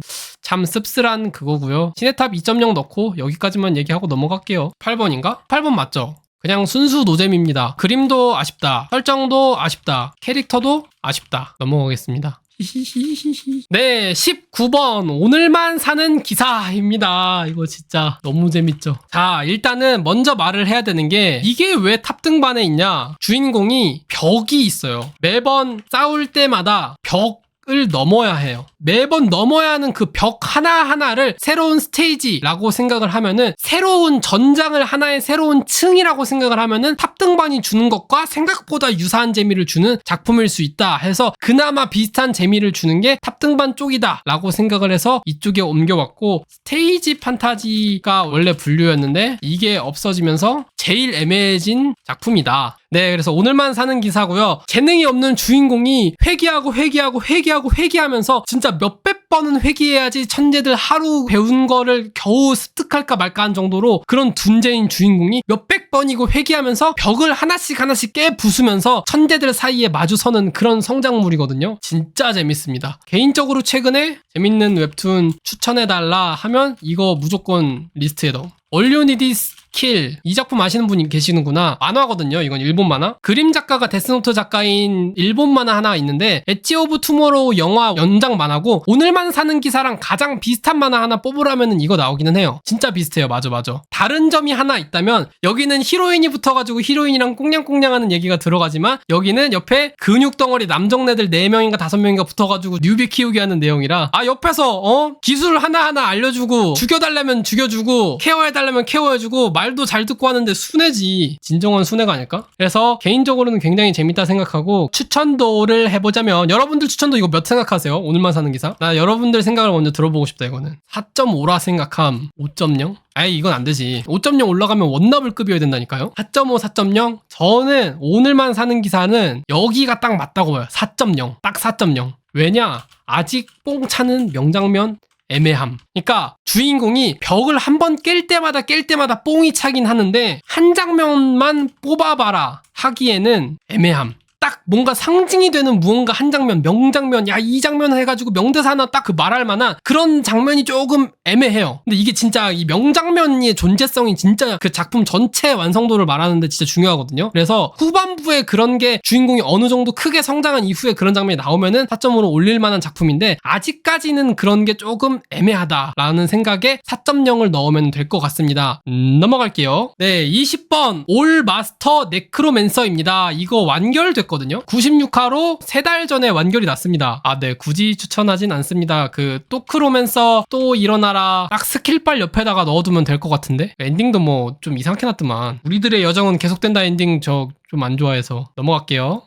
씁쓸한 그거고요. 시네탑 2.0 넣고 여기까지만 얘기하고 넘어갈게요. 8번인가? 8번 맞죠? 그냥 순수 노잼입니다. 그림도 아쉽다. 설정도 아쉽다. 캐릭터도 아쉽다. 넘어가겠습니다. 네, 19번 오늘만 사는 기사입니다. 이거 진짜 너무 재밌죠. 자, 일단은 먼저 말을 해야 되는 게 이게 왜 탑등반에 있냐. 주인공이 벽이 있어요. 매번 싸울 때마다 벽을 넘어야 해요. 매번 넘어야 하는 그 벽 하나하나를 새로운 스테이지라고 생각을 하면은 새로운 전장을 하나의 새로운 층이라고 생각을 하면은 탑등반이 주는 것과 생각보다 유사한 재미를 주는 작품일 수 있다 해서 그나마 비슷한 재미를 주는 게 탑등반 쪽이다 라고 생각을 해서 이쪽에 옮겨왔고 스테이지 판타지가 원래 분류였는데 이게 없어지면서 제일 애매해진 작품이다. 네, 그래서 오늘만 사는 기사고요. 재능이 없는 주인공이 회귀하면서 진짜 몇백 번은 회귀해야지 천재들 하루 배운 거를 겨우 습득할까 말까 한 정도로 그런 둔재인 주인공이 몇백 번이고 회귀하면서 벽을 하나씩 깨 부수면서 천재들 사이에 마주서는 그런 성장물이거든요. 진짜 재밌습니다. 개인적으로 최근에 재밌는 웹툰 추천해달라 하면 이거 무조건 리스트에 넣어. All You Need Is Kill. 이 작품 아시는 분이 계시는구나. 만화거든요. 이건 일본 만화. 그림 작가가 데스노트 작가인 일본 만화 하나 있는데 엣지 오브 투모로우 영화 연장 만화고 오늘만 사는 기사랑 가장 비슷한 만화 하나 뽑으라면 이거 나오기는 해요. 진짜 비슷해요. 맞아. 다른 점이 하나 있다면 여기는 히로인이 붙어가지고 히로인이랑 꽁냥꽁냥하는 얘기가 들어가지만 여기는 옆에 근육덩어리 남정네들 4명인가 5명인가 붙어가지고 뉴비 키우기 하는 내용이라 옆에서 기술 하나하나 알려주고 죽여달라면 죽여주고 케어해달라면 케어해주고 말도 잘 듣고 하는데 순애지. 진정한 순애가 아닐까? 그래서 개인적으로는 굉장히 재밌다 생각하고 추천도를 해보자면 여러분들 추천도 이거 몇 생각하세요? 오늘만 사는 기사? 나 여러분들 생각을 먼저 들어보고 싶다 이거는. 4.5라 생각함. 5.0? 아이 이건 안 되지. 5.0 올라가면 원나블 급이어야 된다니까요. 4.5, 4.0? 저는 오늘만 사는 기사는 여기가 딱 맞다고 봐요. 4.0. 딱 4.0. 왜냐? 아직 뽕 차는 명장면 애매함. 그러니까 주인공이 벽을 한 번 깰 때마다 뽕이 차긴 하는데 한 장면만 뽑아봐라 하기에는 애매함. 딱 뭔가 상징이 되는 무언가 한 장면, 명장면, 야 이 장면 해가지고 명대사 하나 딱 그 말할 만한 그런 장면이 조금 애매해요. 근데 이게 진짜 이 명장면의 존재성이 진짜 그 작품 전체 완성도를 말하는데 진짜 중요하거든요. 그래서 후반부에 그런 게 주인공이 어느 정도 크게 성장한 이후에 그런 장면이 나오면은 4.5로 올릴 만한 작품인데 아직까지는 그런 게 조금 애매하다라는 생각에 4.0을 넣으면 될 것 같습니다. 넘어갈게요. 네, 20번 올 마스터 네크로맨서입니다. 이거 완결됐고 했거든요. 96화로 3달 전에 완결이 났습니다. 아, 네. 굳이 추천하진 않습니다. 그 또크로맨서 또 일어나라 딱 스킬빨 옆에다가 넣어두면 될 것 같은데? 엔딩도 뭐 좀 이상하게 놨더만. 우리들의 여정은 계속된다 엔딩 저 좀 안 좋아해서 넘어갈게요.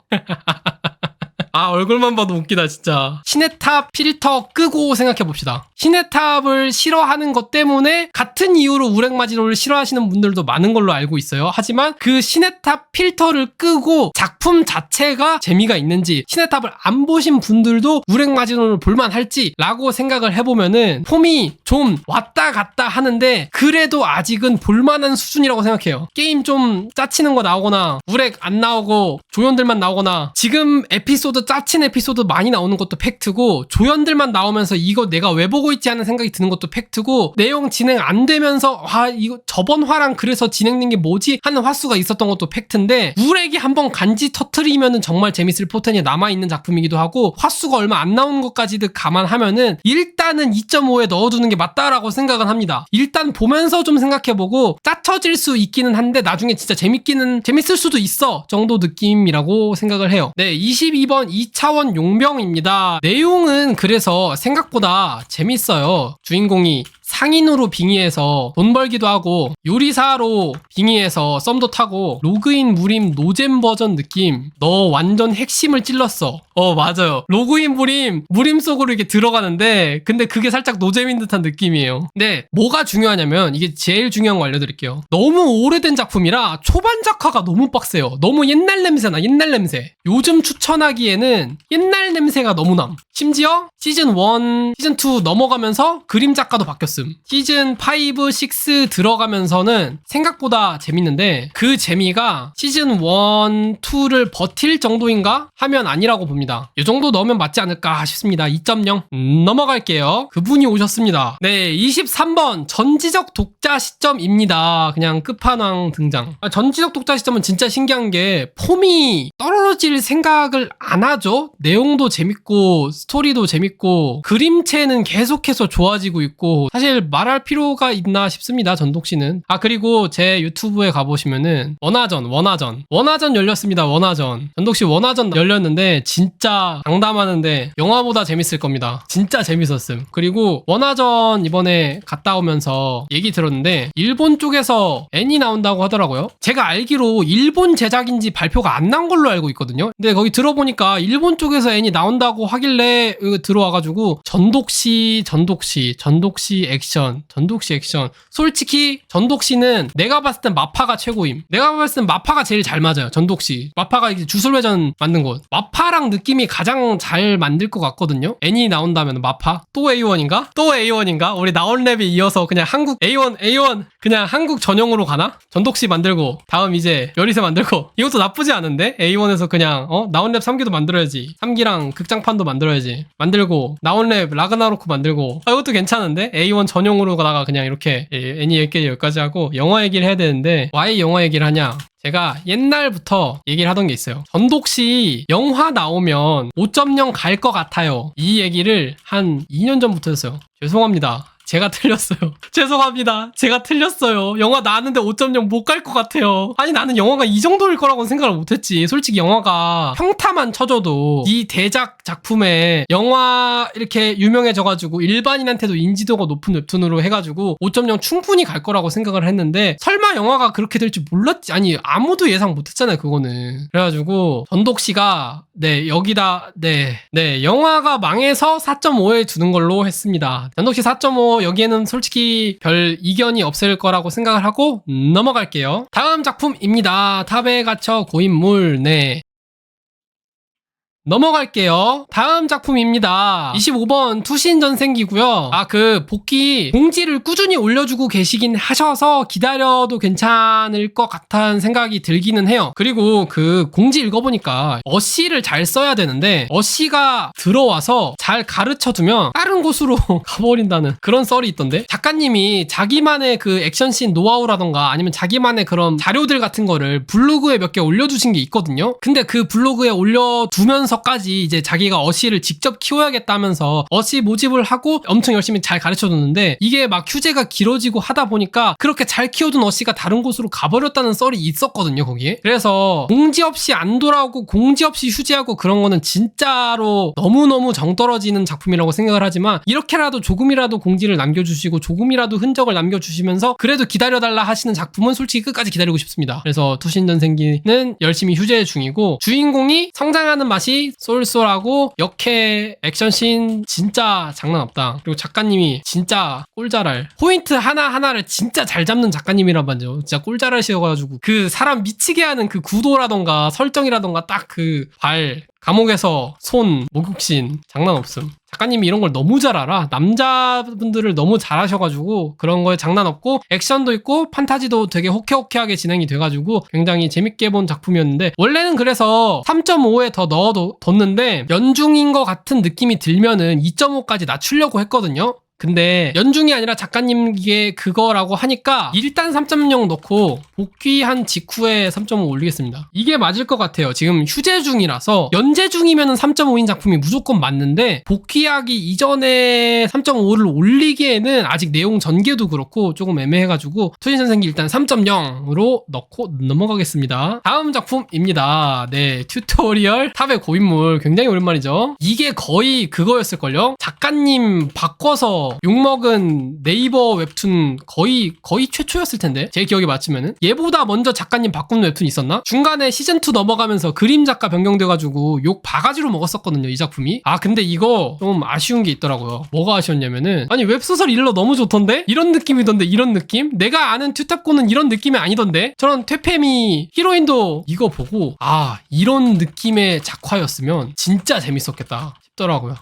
아, 얼굴만 봐도 웃기다 진짜. 신의 탑 필터 끄고 생각해봅시다. 신의 탑을 싫어하는 것 때문에 같은 이유로 우랭마지로를 싫어하시는 분들도 많은 걸로 알고 있어요. 하지만 그 신의 탑 필터를 끄고 작품 자체가 재미가 있는지, 신의 탑을 안 보신 분들도 우랭마지로를 볼만할지 라고 생각을 해보면은 폼이 좀 왔다 갔다 하는데 그래도 아직은 볼만한 수준이라고 생각해요. 게임 좀 짜치는 거 나오거나 우렉 안 나오고 조연들만 나오거나, 지금 에피소드 짜친 에피소드 많이 나오는 것도 팩트고, 조연들만 나오면서 이거 내가 왜 보고 있지 하는 생각이 드는 것도 팩트고, 내용 진행 안 되면서 이거 저번 화랑 그래서 진행된 게 뭐지 하는 화수가 있었던 것도 팩트인데, 우렉이 한번 간지 터트리면은 정말 재밌을 포텐이 남아있는 작품이기도 하고, 화수가 얼마 안 나오는 것까지도 감안하면은 일단은 2.5에 넣어두는 게 맞다라고 생각은 합니다. 일단 보면서 좀 생각해보고 짜쳐질 수 있기는 한데 나중에 진짜 재밌을 수도 있어 정도 느낌이라고 생각을 해요. 네, 22번 2차원 용병입니다. 내용은 그래서 생각보다 재밌어요. 주인공이 상인으로 빙의해서 돈 벌기도 하고, 요리사로 빙의해서 썸도 타고, 로그인 무림 노잼 버전 느낌. 너 완전 핵심을 찔렀어. 맞아요. 로그인 무림 속으로 이렇게 들어가는데, 근데 그게 살짝 노잼인 듯한 느낌이에요. 근데 뭐가 중요하냐면, 이게 제일 중요한 거 알려드릴게요. 너무 오래된 작품이라 초반 작화가 너무 빡세요. 너무 옛날 냄새나, 옛날 냄새. 요즘 추천하기에는 옛날 냄새가 너무 남. 심지어 시즌 1, 시즌 2 넘어가면서 그림 작가도 바뀌었음. 시즌 5, 6 들어가면서는 생각보다 재밌는데, 그 재미가 시즌 1, 2를 버틸 정도인가 하면 아니라고 봅니다. 이 정도 넣으면 맞지 않을까 싶습니다. 2.0 넘어갈게요. 그분이 오셨습니다. 네, 23번 전지적 독자 시점입니다. 그냥 끝판왕 등장. 전지적 독자 시점은 진짜 신기한 게 폼이 떨어질 생각을 안 하죠. 내용도 재밌고 스토리도 재밌고 그림체는 계속해서 좋아지고 있고, 사실 말할 필요가 있나 싶습니다. 전독씨는. 그리고 제 유튜브에 가보시면은 원화전 열렸습니다. 원화전. 전독씨 원화전 열렸는데 진짜 장담하는데 영화보다 재밌을 겁니다. 진짜 재밌었음. 그리고 원화전 이번에 갔다 오면서 얘기 들었는데 일본 쪽에서 애니 나온다고 하더라고요. 제가 알기로 일본 제작인지 발표가 안 난 걸로 알고 있거든요. 근데 거기 들어보니까 일본 쪽에서 애니 나온다고 하길래 들어와가지고 전독씨 액션. 솔직히 전독씨는 내가 봤을 땐 마파가 최고임. 내가 봤을 땐 마파가 제일 잘 맞아요. 전독씨. 마파가 이제 주술회전 만든 곳. 마파랑 느낌이 가장 잘 만들 것 같거든요. 애니 나온다면 마파? 또 A1인가? 우리 나온랩이 이어서 그냥 한국 A1 그냥 한국 전용으로 가나? 전독씨 만들고 다음 이제 요리사 만들고, 이것도 나쁘지 않은데? A1에서 그냥 나온랩 3기도 만들어야지. 3기랑 극장판도 만들어야지. 만들고 나온랩 라그나로크 만들고, 이것도 괜찮은데? A1 전용으로 가다가 그냥 이렇게 애니 얘기 여기까지 하고 영화 얘기를 해야 되는데, why 영화 얘기를 하냐? 제가 옛날부터 얘기를 하던 게 있어요. 전독씨 영화 나오면 5.0 갈 것 같아요. 이 얘기를 한 2년 전부터 했어요. 죄송합니다. 제가 틀렸어요. 죄송합니다. 제가 틀렸어요. 영화 나왔는데 5.0 못 갈 것 같아요. 아니, 나는 영화가 이 정도일 거라고 생각을 못했지. 솔직히 영화가 평타만 쳐줘도 이 대작 작품에 영화 이렇게 유명해져가지고 일반인한테도 인지도가 높은 웹툰으로 해가지고 5.0 충분히 갈 거라고 생각을 했는데, 설마 영화가 그렇게 될 줄 몰랐지. 아니, 아무도 예상 못했잖아요, 그거는. 그래가지고 전독씨가 여기다 영화가 망해서 4.5에 두는 걸로 했습니다. 전독씨 4.5 여기에는 솔직히 별 이견이 없을 거라고 생각을 하고 넘어갈게요. 다음 작품입니다. 탑에 갇혀 고인물. 넘어갈게요. 다음 작품입니다. 25번 투신 전생기고요. 그 복귀 공지를 꾸준히 올려주고 계시긴 하셔서 기다려도 괜찮을 것 같다는 생각이 들기는 해요. 그리고 그 공지 읽어보니까 어씨를 잘 써야 되는데, 어씨가 들어와서 잘 가르쳐두면 다른 곳으로 가버린다는 그런 썰이 있던데, 작가님이 자기만의 그 액션씬 노하우라던가 아니면 자기만의 그런 자료들 같은 거를 블로그에 몇 개 올려주신 게 있거든요. 근데 그 블로그에 올려두면서 나서까지 이제 자기가 어시를 직접 키워야겠다면서 어시 모집을 하고 엄청 열심히 잘 가르쳐줬는데 이게 막 휴재가 길어지고 하다 보니까 그렇게 잘 키워둔 어시가 다른 곳으로 가버렸다는 썰이 있었거든요, 거기에. 그래서 공지 없이 안 돌아오고 공지 없이 휴재하고 그런 거는 진짜로 너무너무 정 떨어지는 작품이라고 생각을 하지만 이렇게라도 조금이라도 공지를 남겨주시고 조금이라도 흔적을 남겨주시면서 그래도 기다려달라 하시는 작품은 솔직히 끝까지 기다리고 싶습니다. 그래서 투신전생기는 열심히 휴재 중이고 주인공이 성장하는 맛이 쏠쏠하고 역해 액션씬 진짜 장난 없다. 그리고 작가님이 진짜 꼴잘할 포인트 하나하나를 진짜 잘 잡는 작가님이란 말이죠. 진짜 꼴잘하셔가지고 그 사람 미치게 하는 그 구도라던가 설정이라던가 딱 그 발 감옥에서 손 목욕신 장난 없음. 작가님이 이런 걸 너무 잘 알아. 남자분들을 너무 잘 하셔가지고 그런 거에 장난 없고 액션도 있고 판타지도 되게 호쾌호쾌하게 진행이 돼가지고 굉장히 재밌게 본 작품이었는데 원래는 그래서 3.5에 더 넣어뒀는데 연중인 것 같은 느낌이 들면은 2.5까지 낮추려고 했거든요. 근데 연중이 아니라 작가님께 그거라고 하니까 일단 3.0 넣고 복귀한 직후에 3.5 올리겠습니다. 이게 맞을 것 같아요. 지금 휴재 중이라서 연재 중이면 3.5인 작품이 무조건 맞는데 복귀하기 이전에 3.5를 올리기에는 아직 내용 전개도 그렇고 조금 애매해가지고 투신선생기 일단 3.0으로 넣고 넘어가겠습니다. 다음 작품입니다. 네, 튜토리얼 탑의 고인물 굉장히 오랜만이죠. 이게 거의 그거였을걸요? 작가님 바꿔서 욕먹은 네이버 웹툰 거의 최초였을 텐데 제 기억이 맞추면은 얘보다 먼저 작가님 바꾼 웹툰 있었나? 중간에 시즌2 넘어가면서 그림 작가 변경돼가지고 욕 바가지로 먹었었거든요 이 작품이. 아 근데 이거 좀 아쉬운 게 있더라고요. 뭐가 아쉬웠냐면은 아니 웹소설 일러 너무 좋던데? 이런 느낌이던데 이런 느낌? 내가 아는 튜탑고는 이런 느낌이 아니던데? 저런 퇴폐미 히로인도 이거 보고 아 이런 느낌의 작화였으면 진짜 재밌었겠다 싶더라고요.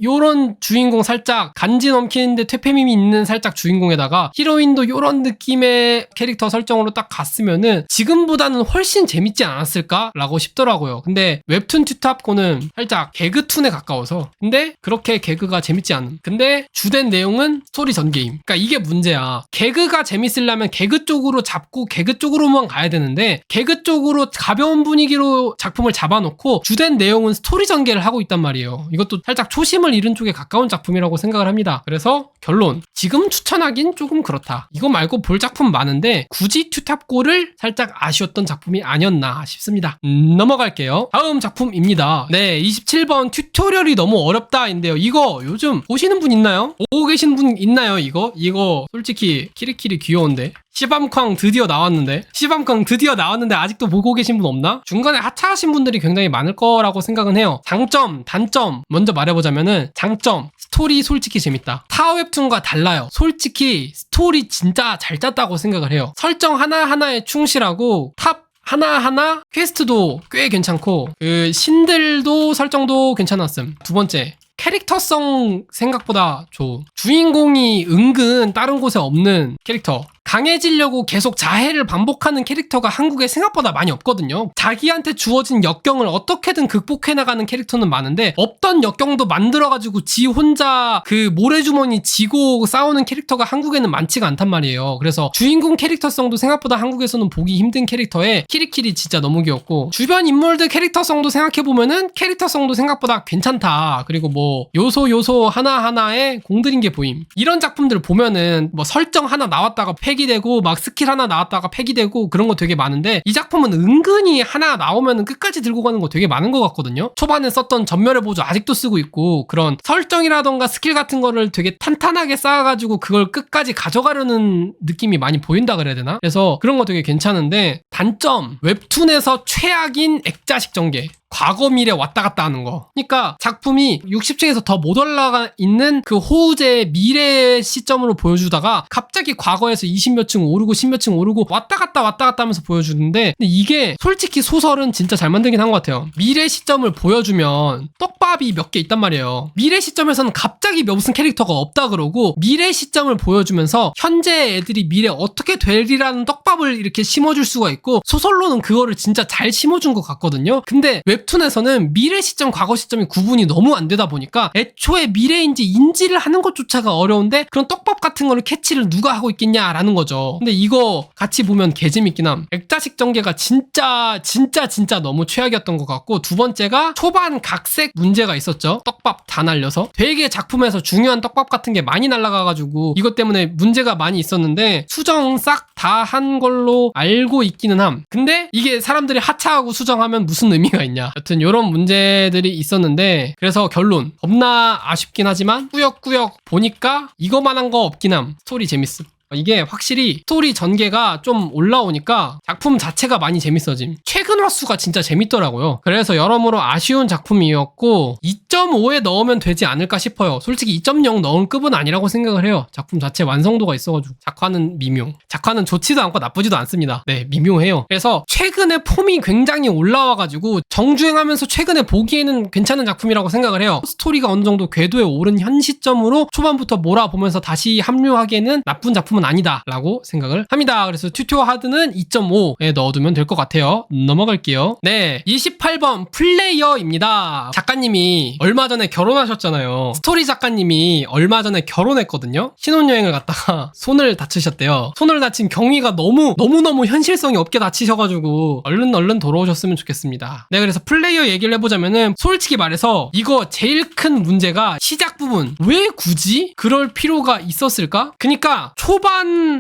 요런 주인공 살짝 간지 넘키는데 퇴폐밈이 있는 살짝 주인공에다가 히로인도 요런 느낌의 캐릭터 설정으로 딱 갔으면은 지금보다는 훨씬 재밌지 않았을까라고 싶더라고요. 근데 웹툰 튜탑고는 살짝 개그툰에 가까워서 근데 그렇게 개그가 재밌지 않은 근데 주된 내용은 스토리 전개임. 그러니까 이게 문제야. 개그가 재밌으려면 개그 쪽으로 잡고 개그 쪽으로만 가야 되는데 개그 쪽으로 가벼운 분위기로 작품을 잡아놓고 주된 내용은 스토리 전개를 하고 있단 말이에요. 이것도 살짝 초심을 잃은 쪽에 가까운 작품이라고 생각을 합니다. 그래서 결론 지금 추천하긴 조금 그렇다. 이거 말고 볼 작품 많은데 굳이 튜탑고를 살짝 아쉬웠던 작품이 아니었나 싶습니다. 넘어갈게요. 다음 작품입니다. 네, 27번 튜토리얼이 너무 어렵다인데요. 이거 요즘 보시는 분 있나요? 보고 계신 분 있나요? 이거 솔직히 키리키리 귀여운데 시밤쾅 드디어 나왔는데 아직도 보고 계신 분 없나? 중간에 하차하신 분들이 굉장히 많을 거라고 생각은 해요. 장점, 단점 먼저 말해보자면은 장점 스토리 솔직히 재밌다. 타 웹툰과 달라요. 솔직히 스토리 진짜 잘 짰다고 생각을 해요. 설정 하나하나에 충실하고 탑 하나하나 퀘스트도 꽤 괜찮고 그 신들도 설정도 괜찮았음. 두 번째 캐릭터성 생각보다 좋은 주인공이 은근 다른 곳에 없는 캐릭터 강해지려고 계속 자해를 반복하는 캐릭터가 한국에 생각보다 많이 없거든요. 자기한테 주어진 역경을 어떻게든 극복해 나가는 캐릭터는 많은데 없던 역경도 만들어가지고 지 혼자 그 모래주머니 지고 싸우는 캐릭터가 한국에는 많지가 않단 말이에요. 그래서 주인공 캐릭터성도 생각보다 한국에서는 보기 힘든 캐릭터에 키리키리 진짜 너무 귀엽고 주변 인물들 캐릭터성도 생각해보면은 캐릭터성도 생각보다 괜찮다. 그리고 뭐 요소 하나하나에 공들인 게 보임. 이런 작품들 보면은 뭐 설정 하나 나왔다가 폐기되고 막 스킬 하나 나왔다가 폐기되고 그런 거 되게 많은데 이 작품은 은근히 하나 나오면은 끝까지 들고 가는 거 되게 많은 것 같거든요. 초반에 썼던 전멸의 보조 아직도 쓰고 있고 그런 설정이라던가 스킬 같은 거를 되게 탄탄하게 쌓아가지고 그걸 끝까지 가져가려는 느낌이 많이 보인다 그래야 되나? 그래서 그런 거 되게 괜찮은데 단점 웹툰에서 최악인 액자식 전개 과거 미래 왔다 갔다 하는 거. 그러니까 작품이 60층에서 더 못 올라가 있는 그 호우제의 미래 시점으로 보여주다가 갑자기 과거에서 20몇 층 오르고 10몇 층 오르고 왔다 갔다 하면서 보여주는데 근데 이게 솔직히 소설은 진짜 잘 만들긴 한 것 같아요. 미래 시점을 보여주면 떡밥이 몇 개 있단 말이에요. 미래 시점에서는 갑자기 무슨 캐릭터가 없다 그러고 미래 시점을 보여주면서 현재 애들이 미래 어떻게 되리라는 떡밥을 이렇게 심어줄 수가 있고 소설로는 그거를 진짜 잘 심어준 것 같거든요. 근데 웹툰에서는 미래 시점, 과거 시점이 구분이 너무 안 되다 보니까 애초에 미래인지 인지를 하는 것조차가 어려운데 그런 떡밥 같은 거를 캐치를 누가 하고 있겠냐라는 거죠. 근데 이거 같이 보면 개 개재밌긴 함. 액자식 전개가 진짜 너무 최악이었던 것 같고, 두 번째가 초반 각색 문제가 있었죠. 떡밥 다 날려서 되게 작품에서 중요한 떡밥 같은 게 많이 날아가가지고 이것 때문에 문제가 많이 있었는데 수정 싹 다 한 걸로 알고 있기는 함. 근데 이게 사람들이 하차하고 수정하면 무슨 의미가 있냐. 여튼 이런 문제들이 있었는데, 그래서 결론 겁나 아쉽긴 하지만 꾸역꾸역 보니까 이거만한 거 없긴 함. 스토리 재밌음. 이게 확실히 스토리 전개가 좀 올라오니까 작품 자체가 많이 재밌어짐. 최근 화수가 진짜 재밌더라고요. 그래서 여러모로 아쉬운 작품이었고 2.5에 넣으면 되지 않을까 싶어요. 솔직히 2.0 넣은 급은 아니라고 생각을 해요. 작품 자체 완성도가 있어가지고. 작화는 미묘. 작화는 좋지도 않고 나쁘지도 않습니다. 네, 미묘해요. 그래서 최근에 폼이 굉장히 올라와가지고 정주행하면서 최근에 보기에는 괜찮은 작품이라고 생각을 해요. 스토리가 어느 정도 궤도에 오른 현 시점으로 초반부터 몰아보면서 다시 합류하기에는 나쁜 작품은 아니다 라고 생각을 합니다. 그래서 튜토 하드는 2.5에 넣어두면 될 것 같아요. 넘어갈게요. 네, 28번 플레이어입니다. 작가님이 얼마 전에 결혼하셨잖아요. 스토리 작가님이 얼마 전에 결혼했거든요. 신혼여행을 갔다가 손을 다치셨대요. 손을 다친 경위가 너무너무 현실성이 없게 다치셔가지고 얼른 돌아오셨으면 좋겠습니다. 네, 그래서 플레이어 얘기를 해보자면은 솔직히 말해서 이거 제일 큰 문제가 시작 부분. 왜 굳이 그럴 필요가 있었을까? 그니까 초반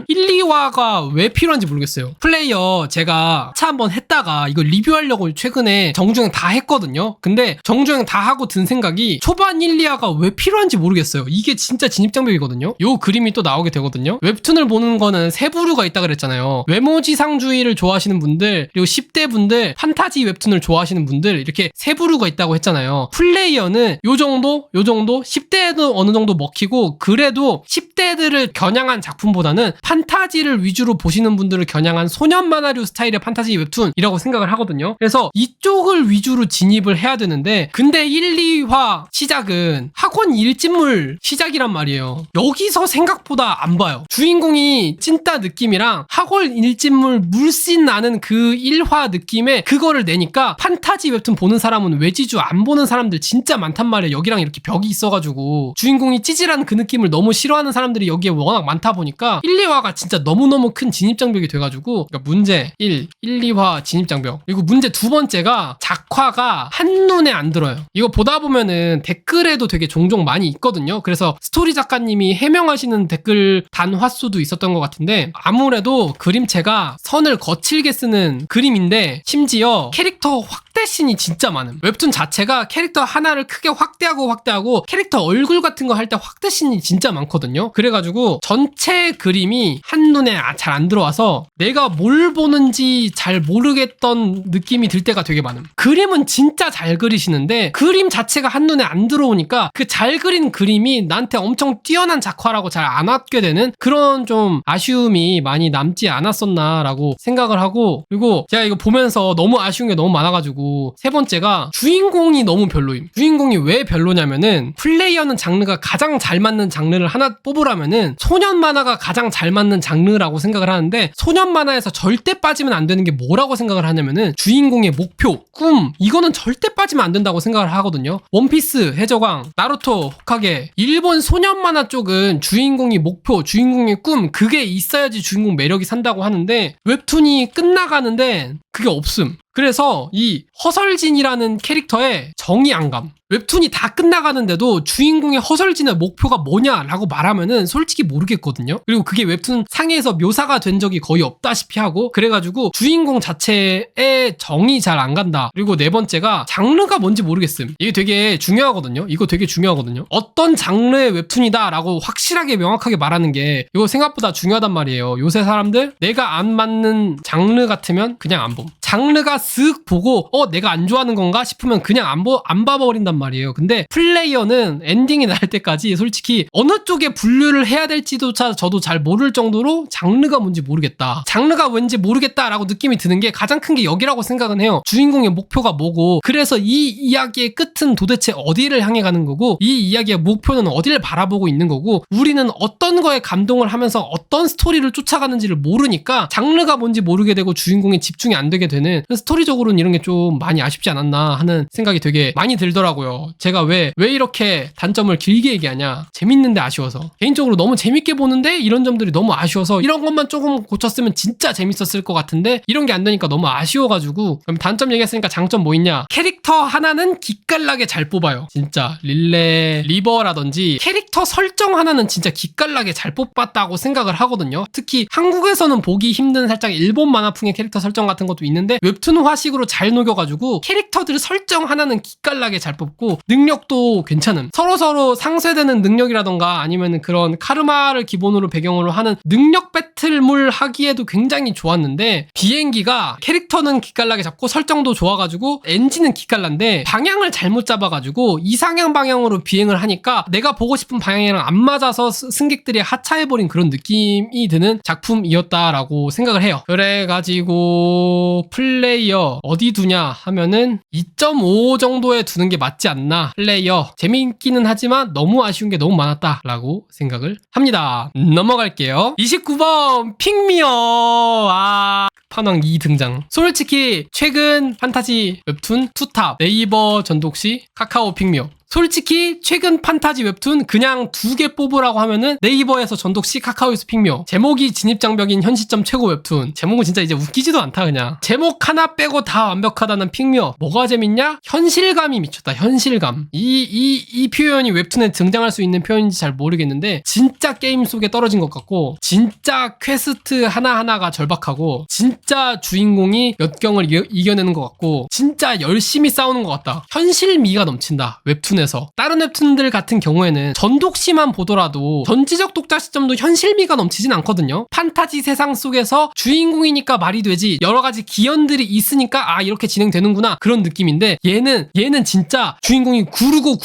1, 2화가 왜 필요한지 모르겠어요. 플레이어 제가 차 한번 했다가 이거 리뷰하려고 최근에 정주행 다 했거든요. 근데 정주행 다 하고 든 생각이 초반 1, 2화가 왜 필요한지 모르겠어요. 이게 진짜 진입장벽이거든요. 요 그림이 또 나오게 되거든요. 웹툰을 보는 거는 세 부류가 있다 그랬잖아요. 외모지상주의를 좋아하시는 분들, 그리고 10대 분들, 판타지 웹툰을 좋아하시는 분들, 이렇게 세 부류가 있다고 했잖아요. 플레이어는 요 정도 10대에도 어느 정도 먹히고, 그래도 10대들을 겨냥한 작품보다는 판타지를 위주로 보시는 분들을 겨냥한 소년 만화류 스타일의 판타지 웹툰이라고 생각을 하거든요. 그래서 이쪽을 위주로 진입을 해야 되는데, 근데 1, 2화 시작은 학원 일진물 시작이란 말이에요. 여기서 생각보다 안 봐요. 주인공이 찐따 느낌이랑 학원 일진물 물씬 나는 그 1화 느낌에 그거를 내니까 판타지 웹툰 보는 사람은 외지주 안 보는 사람들 진짜 많단 말이에요. 여기랑 이렇게 벽이 있어가지고 주인공이 찌질한 그 느낌을 너무 싫어하는 사람들이 여기에 워낙 많다 보니까 1, 2화가 진짜 너무너무 큰 진입장벽이 돼가지고, 그러니까 문제 1, 2화 진입장벽. 그리고 문제 두 번째가 작화가 한눈에 안 들어요. 이거 보다 보면은 댓글에도 되게 종종 많이 있거든요. 그래서 스토리 작가님이 해명하시는 댓글 단화수도 있었던 것 같은데, 아무래도 그림체가 선을 거칠게 쓰는 그림인데 심지어 캐릭터 확대씬이 진짜 많음. 웹툰 자체가 캐릭터 하나를 크게 확대하고 캐릭터 얼굴 같은 거 할 때 확대씬이 진짜 많거든요. 그래가지고 전체 그림이 한눈에 잘 안 들어와서 내가 뭘 보는지 잘 모르겠던 느낌이 들 때가 되게 많음. 그림은 진짜 잘 그리시는데 그림 자체가 한눈에 안 들어오니까 그 잘 그린 그림이 나한테 엄청 뛰어난 작화라고 잘 안 왔게 되는 그런 좀 아쉬움이 많이 남지 않았었나라고 생각을 하고, 그리고 제가 이거 보면서 너무 아쉬운 게 너무 많아가지고 세 번째가 주인공이 너무 별로임. 주인공이 왜 별로냐면은, 플레이어는 장르가 가장 잘 맞는 장르를 하나 뽑으라면은 소년 만화가 가장 잘 맞는 장르라고 생각을 하는데, 소년 만화에서 절대 빠지면 안 되는 게 뭐라고 생각을 하냐면은 주인공의 목표, 꿈, 이거는 절대 빠지면 안 된다고 생각을 하거든요. 원피스, 해적왕, 나루토, 호카게, 일본 소년 만화 쪽은 주인공이 목표, 주인공의 꿈, 그게 있어야지 주인공 매력이 산다고 하는데 웹툰이 끝나가는데 그게 없음. 그래서 이 허설진이라는 캐릭터의 정이 안 감. 웹툰이 다 끝나가는데도 주인공의 허설진의 목표가 뭐냐라고 말하면은 솔직히 모르겠거든요. 그리고 그게 웹툰 상에서 묘사가 된 적이 거의 없다시피 하고, 그래가지고 주인공 자체의 정이 잘 안 간다. 그리고 네 번째가 장르가 뭔지 모르겠음. 이게 되게 중요하거든요. 이거 되게 중요하거든요. 어떤 장르의 웹툰이다 라고 확실하게 명확하게 말하는 게 이거 생각보다 중요하단 말이에요. 요새 사람들 내가 안 맞는 장르 같으면 그냥 안 봄. 장르가 쓱 보고 내가 안 좋아하는 건가 싶으면 그냥 안 봐버린단 말이에요. 근데 플레이어는 엔딩이 날 때까지 솔직히 어느 쪽에 분류를 해야 될지도 저도 잘 모를 정도로 장르가 뭔지 모르겠다. 장르가 뭔지 모르겠다라고 느낌이 드는 게 가장 큰 게 여기라고 생각은 해요. 주인공의 목표가 뭐고, 그래서 이 이야기의 끝은 도대체 어디를 향해 가는 거고, 이 이야기의 목표는 어디를 바라보고 있는 거고, 우리는 어떤 거에 감동을 하면서 어떤 스토리를 쫓아가는지를 모르니까 장르가 뭔지 모르게 되고 주인공에 집중이 안 되게 되는, 스토리적으로는 이런 게 좀 많이 아쉽지 않았나 하는 생각이 되게 많이 들더라고요. 아쉬워요. 제가 왜 이렇게 단점을 길게 얘기하냐. 재밌는데 아쉬워서. 개인적으로 너무 재밌게 보는데 이런 점들이 너무 아쉬워서 이런 것만 조금 고쳤으면 진짜 재밌었을 것 같은데 이런 게 안 되니까 너무 아쉬워가지고. 그럼 단점 얘기했으니까 장점 뭐 있냐. 캐릭터 하나는 기깔나게 잘 뽑아요. 진짜 릴레, 리버라든지 캐릭터 설정 하나는 진짜 기깔나게 잘 뽑았다고 생각을 하거든요. 특히 한국에서는 보기 힘든 살짝 일본 만화풍의 캐릭터 설정 같은 것도 있는데 웹툰화식으로 잘 녹여가지고 캐릭터들 설정 하나는 기깔나게 잘 뽑고 능력도 괜찮음. 서로서로 상쇄되는 능력이라던가 아니면 그런 카르마를 기본으로 배경으로 하는 능력 배틀물 하기에도 굉장히 좋았는데 비행기가 캐릭터는 기깔나게 잡고 설정도 좋아가지고 엔진은 기깔난데 방향을 잘못 잡아가지고 이상향 방향으로 비행을 하니까 내가 보고 싶은 방향이랑 안 맞아서 승객들이 하차해버린 그런 느낌이 드는 작품이었다라고 생각을 해요. 그래가지고 플레이어 어디 두냐 하면은 2.5 정도에 두는 게 맞지 않나. 플레이어 재미있기는 하지만 너무 아쉬운 게 너무 많았다라고 생각을 합니다. 넘어갈게요. 29번 핑미어. 판왕 2 등장. 솔직히 최근 판타지 웹툰 투탑 네이버 전독시 카카오 핑미어. 솔직히 최근 판타지 웹툰 그냥 2개 뽑으라고 하면은 네이버에서 전독시 카카오에서 핑미어. 제목이 진입장벽인 현 시점 최고 웹툰. 제목은 진짜 이제 웃기지도 않다 그냥. 제목 하나 빼고 다 완벽하다는 핑미어. 뭐가 재밌냐? 현실감이 미쳤다. 현실감. 이 표현이 웹툰에 등장할 수 있는 표현인지 잘 모르겠는데 진짜 게임 속에 떨어진 것 같고 진짜 퀘스트 하나하나가 절박하고 진짜 주인공이 역경을 이겨내는 것 같고 진짜 열심히 싸우는 것 같다. 현실미가 넘친다. 웹툰에 다른 웹툰들 같은 경우에는 전독시만 보더라도 전지적 독자 시점도 현실미가 넘치진 않거든요. 판타지 세상 속에서 주인공이니까 말이 되지 여러가지 기현들이 있으니까 이렇게 진행되는구나 그런 느낌인데 얘는 진짜 주인공이 구르고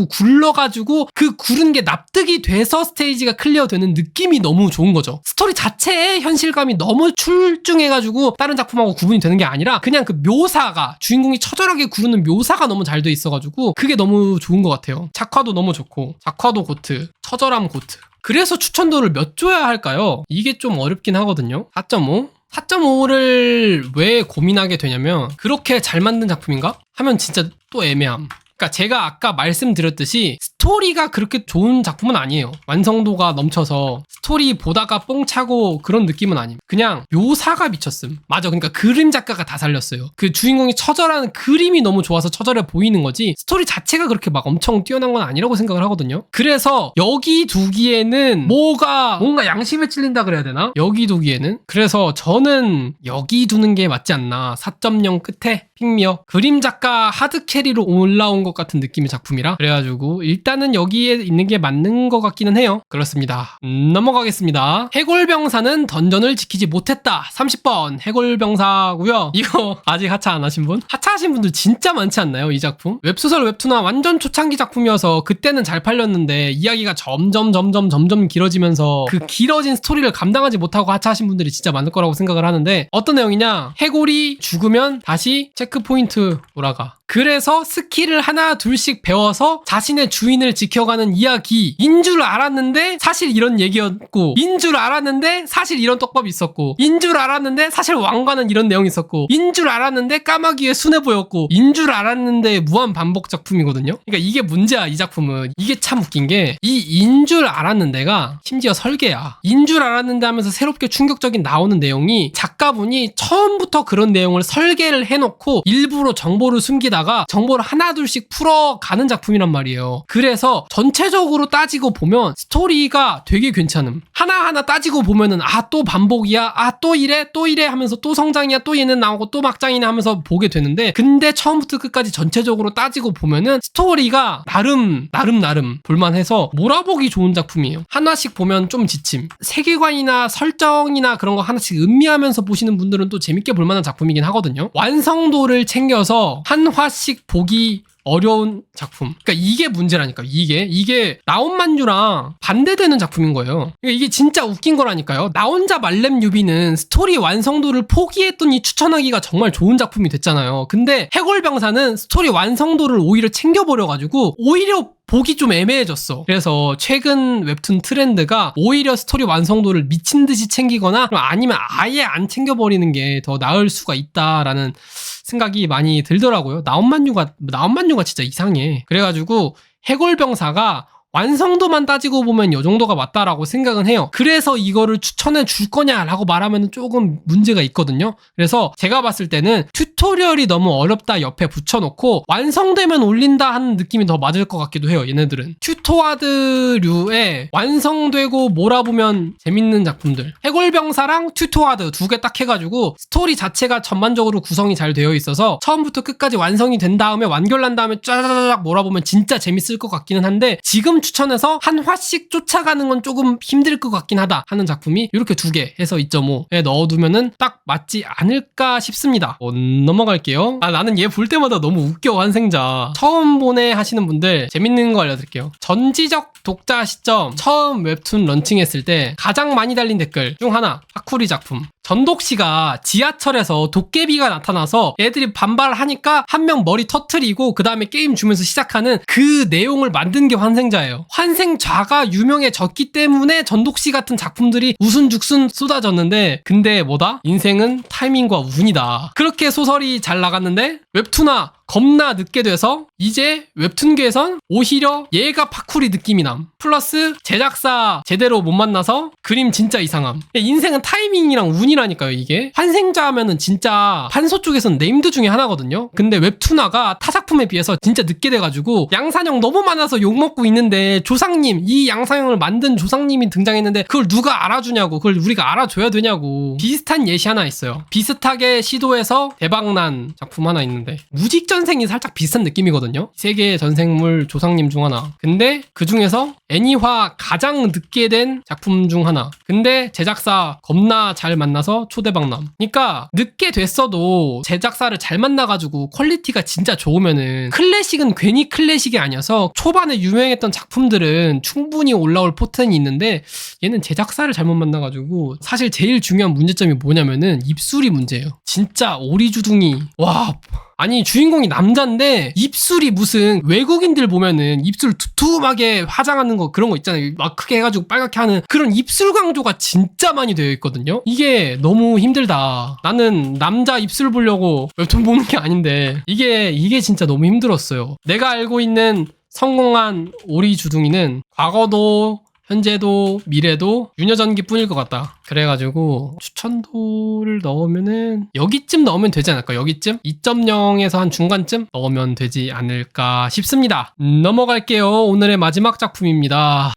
굴러가지고 그 구른 게 납득이 돼서 스테이지가 클리어되는 느낌이 너무 좋은 거죠. 스토리 자체의 현실감이 너무 출중해가지고 다른 작품하고 구분이 되는 게 아니라 그냥 그 묘사가 주인공이 처절하게 구르는 묘사가 너무 잘 돼 있어가지고 그게 너무 좋은 것 같아요. 작화도 너무 좋고 작화도 고트, 처절함 고트. 그래서 추천도를 몇 줘야 할까요? 이게 좀 어렵긴 하거든요. 4.5? 4.5를 왜 고민하게 되냐면 그렇게 잘 만든 작품인가? 하면 진짜 또 애매함. 그러니까 제가 아까 말씀드렸듯이 스토리가 그렇게 좋은 작품은 아니에요. 완성도가 넘쳐서 스토리 보다가 뽕 차고 그런 느낌은 아님. 그냥 묘사가 미쳤음. 맞아. 그러니까 그림 작가가 다 살렸어요. 그 주인공이 처절한 그림이 너무 좋아서 처절해 보이는 거지 스토리 자체가 그렇게 막 엄청 뛰어난 건 아니라고 생각을 하거든요. 그래서 여기 두기에는 뭔가 양심에 찔린다 그래야 되나? 여기 두기에는 그래서 저는 여기 두는 게 맞지 않나. 4.0 끝에 핑미어 그림 작가 하드캐리로 올라온 것 같은 느낌의 작품이라 그래가지고 일단은 여기에 있는 게 맞는 것 같기는 해요. 그렇습니다. 넘어가겠습니다. 해골병사는 던전을 지키지 못했다. 30번 해골병사고요. 이거 아직 하차 안 하신 분? 하차하신 분들 진짜 많지 않나요? 이 작품? 웹소설 웹툰화 완전 초창기 작품이어서 그때는 잘 팔렸는데 이야기가 점점 길어지면서 그 길어진 스토리를 감당하지 못하고 하차하신 분들이 진짜 많을 거라고 생각을 하는데 어떤 내용이냐? 해골이 죽으면 다시 체크포인트 돌아가. 그래서 스킬을 하나 둘씩 배워서 자신의 주인을 지켜가는 이야기인 줄 알았는데 사실 이런 얘기였고 인 줄 알았는데 사실 이런 떡밥이 있었고 인 줄 알았는데 사실 왕과는 이런 내용이 있었고 인 줄 알았는데 까마귀의 순해 보였고 인 줄 알았는데 무한 반복 작품이거든요. 그러니까 이게 문제야. 이 작품은. 이게 참 웃긴 게 이 인 줄 알았는데가 심지어 설계야. 인 줄 알았는데 하면서 새롭게 충격적인 나오는 내용이 작가분이 처음부터 그런 내용을 설계를 해놓고 일부러 정보를 숨기다가 정보를 하나둘씩 풀어가는 작품이란 말이에요. 그래서 전체적으로 따지고 보면 스토리가 되게 괜찮음. 하나하나 따지고 보면은 또 반복이야. 또 이래 하면서 또 성장이야. 또 얘는 나오고 또 막장이네 하면서 보게 되는데 근데 처음부터 끝까지 전체적으로 따지고 보면은 스토리가 나름 볼만해서 몰아보기 좋은 작품이에요. 하나씩 보면 좀 지침. 세계관이나 설정이나 그런 거 하나씩 음미하면서 보시는 분들은 또 재밌게 볼만한 작품이긴 하거든요. 완성도를 챙겨서 한 화씩 보기 어려운 작품. 그러니까 이게 문제라니까요. 이게 라온만주랑 반대되는 작품인 거예요. 그러니까 이게 진짜 웃긴 거라니까요. 나 혼자 말렘 유비는 스토리 완성도를 포기했더니 추천하기가 정말 좋은 작품이 됐잖아요. 근데 해골병사는 스토리 완성도를 오히려 챙겨버려가지고 오히려 보기 좀 애매해졌어. 그래서 최근 웹툰 트렌드가 오히려 스토리 완성도를 미친 듯이 챙기거나 아니면 아예 안 챙겨버리는 게 더 나을 수가 있다라는 생각이 많이 들더라고요. 나온만유가 진짜 이상해. 그래가지고 해골병사가 완성도만 따지고 보면 이 정도가 맞다라고 생각은 해요. 그래서 이거를 추천해 줄 거냐라고 말하면 조금 문제가 있거든요. 그래서 제가 봤을 때는 튜토리얼이 너무 어렵다 옆에 붙여놓고 완성되면 올린다 하는 느낌이 더 맞을 것 같기도 해요. 얘네들은 튜토하드류에 완성되고 몰아보면 재밌는 작품들, 해골병사랑 튜토하드 두 개 딱 해가지고 스토리 자체가 전반적으로 구성이 잘 되어 있어서 처음부터 끝까지 완성이 된 다음에 완결난 다음에 짜자자작 몰아보면 진짜 재밌을 것 같기는 한데, 지금 추천해서 한 화씩 쫓아가는 건 조금 힘들 것 같긴 하다 하는 작품이 이렇게 두 개 해서 2.5에 넣어두면은 딱 맞지 않을까 싶습니다. 넘어갈게요. 나는 얘 볼 때마다 너무 웃겨. 환생자 처음 보네 하시는 분들 재밌는 거 알려드릴게요. 전지적 독자 시점 처음 웹툰 런칭했을 때 가장 많이 달린 댓글 중 하나, 하쿠리 작품. 전독씨가 지하철에서 도깨비가 나타나서 애들이 반발하니까 한 명 머리 터트리고 그 다음에 게임 주면서 시작하는 그 내용을 만든 게 환생자예요. 환생좌가 유명해졌기 때문에 전독씨 같은 작품들이 우순죽순 쏟아졌는데, 근데 뭐다? 인생은 타이밍과 운이다. 그렇게 소설이 잘 나갔는데 웹툰화 겁나 늦게 돼서 이제 웹툰계에선 오히려 얘가 파쿠리 느낌이 남. 플러스 제작사 제대로 못 만나서 그림 진짜 이상함. 인생은 타이밍이랑 운이라니까요. 이게 환생자 하면은 진짜 판소 쪽에선 네임드 중에 하나거든요. 근데 웹툰화가 타 작품에 비해서 진짜 늦게 돼가지고 양산형 너무 많아서 욕먹고 있는데, 조상님, 이 양산형을 만든 조상님이 등장했는데 그걸 누가 알아주냐고, 그걸 우리가 알아줘야 되냐고. 비슷한 예시 하나 있어요. 비슷하게 시도해서 대박난 작품 하나 있는데, 무직전생이 살짝 비슷한 느낌이거든요. 세계의 전생물 조상님 중 하나. 근데 그 중에서 애니화 가장 늦게 된 작품 중 하나. 근데 제작사 겁나 잘 만나서 초대박남. 그러니까 늦게 됐어도 제작사를 잘 만나가지고 퀄리티가 진짜 좋으면은, 클래식은 괜히 클래식이 아니어서 초반에 유명했던 작품들은 충분히 올라올 포텐이 있는데, 얘는 제작사를 잘못 만나가지고 사실 제일 중요한 문제점이 뭐냐면은 입술이 문제예요. 진짜 오리주둥이. 와, 아니 주인공이 남잔데 입술이 무슨 외국인들 보면은 입술 두툼하게 화장하는 거 그런 거 있잖아요. 막 크게 해가지고 빨갛게 하는 그런 입술 강조가 진짜 많이 되어 있거든요. 이게 너무 힘들다. 나는 남자 입술 보려고 웹툰 보는 게 아닌데 이게 진짜 너무 힘들었어요. 내가 알고 있는 성공한 오리주둥이는 과거도 현재도 미래도 유녀전기뿐일 것 같다. 그래가지고 추천도를 넣으면은 여기쯤 넣으면 되지 않을까? 여기쯤? 2.0에서 한 중간쯤 넣으면 되지 않을까 싶습니다. 넘어갈게요. 오늘의 마지막 작품입니다.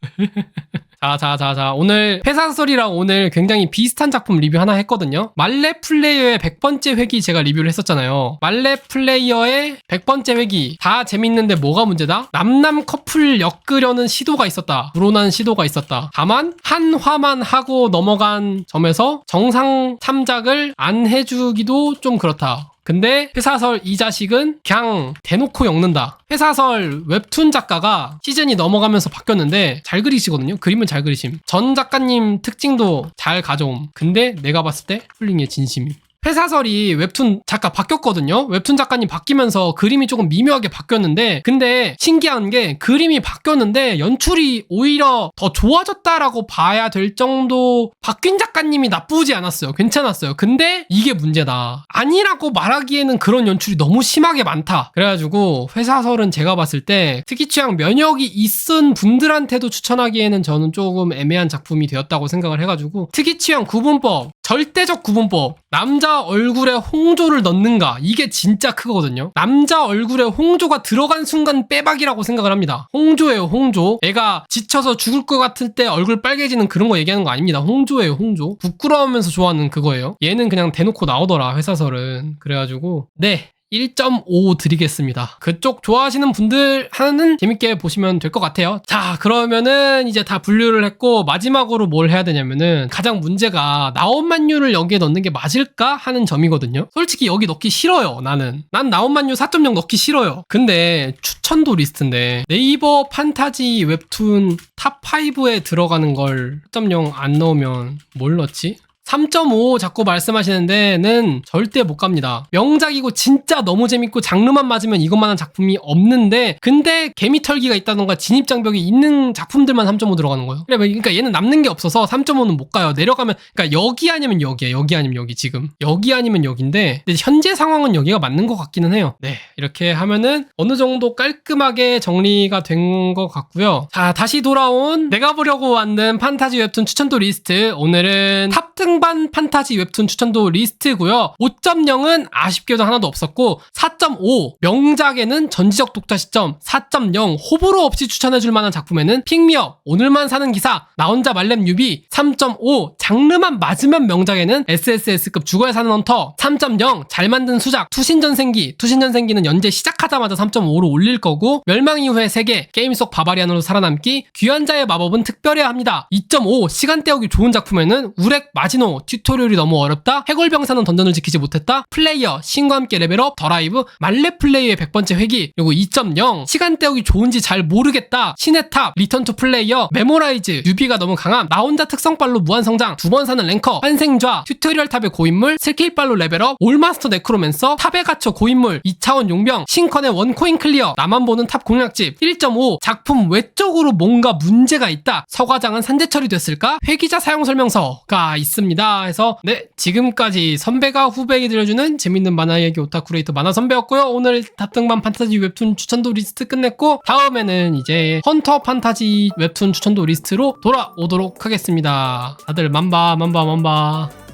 자. 오늘 회사설이랑 오늘 굉장히 비슷한 작품 리뷰 하나 했거든요. 말레 플레이어의 100번째 회기 제가 리뷰를 했었잖아요. 말레 플레이어의 100번째 회기. 다 재밌는데 뭐가 문제다? 남남 커플 엮으려는 시도가 있었다. 불온한 시도가 있었다. 다만 한 화만 하고 넘어간 점에서 정상 참작을 안 해주기도 좀 그렇다. 근데 회사설 이 자식은 그냥 대놓고 엮는다. 회사설 웹툰 작가가 시즌이 넘어가면서 바뀌었는데 잘 그리시거든요. 그림은 잘 그리심. 전 작가님 특징도 잘 가져옴. 근데 내가 봤을 때 훌링의 진심임. 회사설이 웹툰 작가 바뀌었거든요. 웹툰 작가님 바뀌면서 그림이 조금 미묘하게 바뀌었는데, 근데 신기한 게 그림이 바뀌었는데 연출이 오히려 더 좋아졌다라고 봐야 될 정도 바뀐 작가님이 나쁘지 않았어요. 괜찮았어요. 근데 이게 문제다. 아니라고 말하기에는 그런 연출이 너무 심하게 많다. 그래가지고 회사설은 제가 봤을 때 특이 취향 면역이 있은 분들한테도 추천하기에는 저는 조금 애매한 작품이 되었다고 생각을 해가지고, 특이 취향 구분법, 절대적 구분법, 남자 얼굴에 홍조를 넣는가, 이게 진짜 크거든요. 남자 얼굴에 홍조가 들어간 순간 빼박이라고 생각을 합니다. 홍조예요, 홍조. 애가 지쳐서 죽을 것 같을 때 얼굴 빨개지는 그런 거 얘기하는 거 아닙니다. 홍조예요, 홍조. 부끄러우면서 좋아하는 그거예요. 얘는 그냥 대놓고 나오더라, 회사설은. 그래가지고 1.5 드리겠습니다. 그쪽 좋아하시는 분들 하나는 재밌게 보시면 될 것 같아요. 자, 그러면은 이제 다 분류를 했고 마지막으로 뭘 해야 되냐면은, 가장 문제가 나온만유를 여기에 넣는 게 맞을까 하는 점이거든요. 솔직히 여기 넣기 싫어요. 난 나온만유 4.0 넣기 싫어요. 근데 추천도 리스트인데 네이버 판타지 웹툰 탑5에 들어가는 걸 4.0 안 넣으면 뭘 넣지? 3.5 자꾸 말씀하시는 데는 절대 못 갑니다. 명작이고 진짜 너무 재밌고 장르만 맞으면 이것만한 작품이 없는데, 근데 개미털기가 있다던가 진입장벽이 있는 작품들만 3.5 들어가는 거예요. 그러니까 얘는 남는 게 없어서 3.5는 못 가요. 내려가면, 그러니까 여기 아니면 여기야. 여기 아니면 여기, 지금 여기 아니면 여기인데, 근데 현재 상황은 여기가 맞는 것 같기는 해요. 네, 이렇게 하면은 어느 정도 깔끔하게 정리가 된 것 같고요. 자, 다시 돌아온 내가 보려고 만든 판타지 웹툰 추천도 리스트. 오늘은 탑등반 판타지 웹툰 추천도 리스트고요. 5.0은 아쉽게도 하나도 없었고, 4.5 명작에는 전지적 독자 시점, 4.0 호불호 없이 추천해줄 만한 작품에는 픽미업, 오늘만 사는 기사, 나 혼자 말렘 유비, 3.5 장르만 맞으면 명작에는 SSS급 죽어야 사는 헌터, 3.0 잘 만든 수작, 투신전생기는 연재 시작하자마자 3.5로 올릴 거고, 멸망 이후의 세계, 게임 속 바바리안으로 살아남기, 귀환자의 마법은 특별해야 합니다. 2.5 시간 때우기 좋은 작품에는 우렉 마지노, 튜토리얼이 너무 어렵다, 해골병사는 던전을 지키지 못했다, 플레이어, 신과 함께 레벨업, 더 라이브, 말레 플레이의 100번째 회기. 그리고 2.0 시간 때우기 좋은지 잘 모르겠다, 신의 탑, 리턴 투 플레이어, 메모라이즈, 유비가 너무 강함, 나 혼자 특성빨로 무한성장, 두 번 사는 랭커, 환생좌, 튜토리얼 탑의 고인물, 스킬빨로 레벨업, 올마스터 네크로맨서, 탑에 갇혀 고인물, 2차원 용병, 신컨의 원코인 클리어, 나만 보는 탑 공략집. 1.5 작품 외적으로 뭔가 문제가 있다, 서과장은 산재 처리됐을까, 회기자 사용 설명서가 있습니다. 해서 네, 지금까지 선배가 후배에게 들려주는 재밌는 만화 얘기 오타쿠레이터 만화 선배였고요. 오늘 탑등반 판타지 웹툰 추천도 리스트 끝냈고, 다음에는 이제 헌터 판타지 웹툰 추천도 리스트로 돌아오도록 하겠습니다. 다들 만바.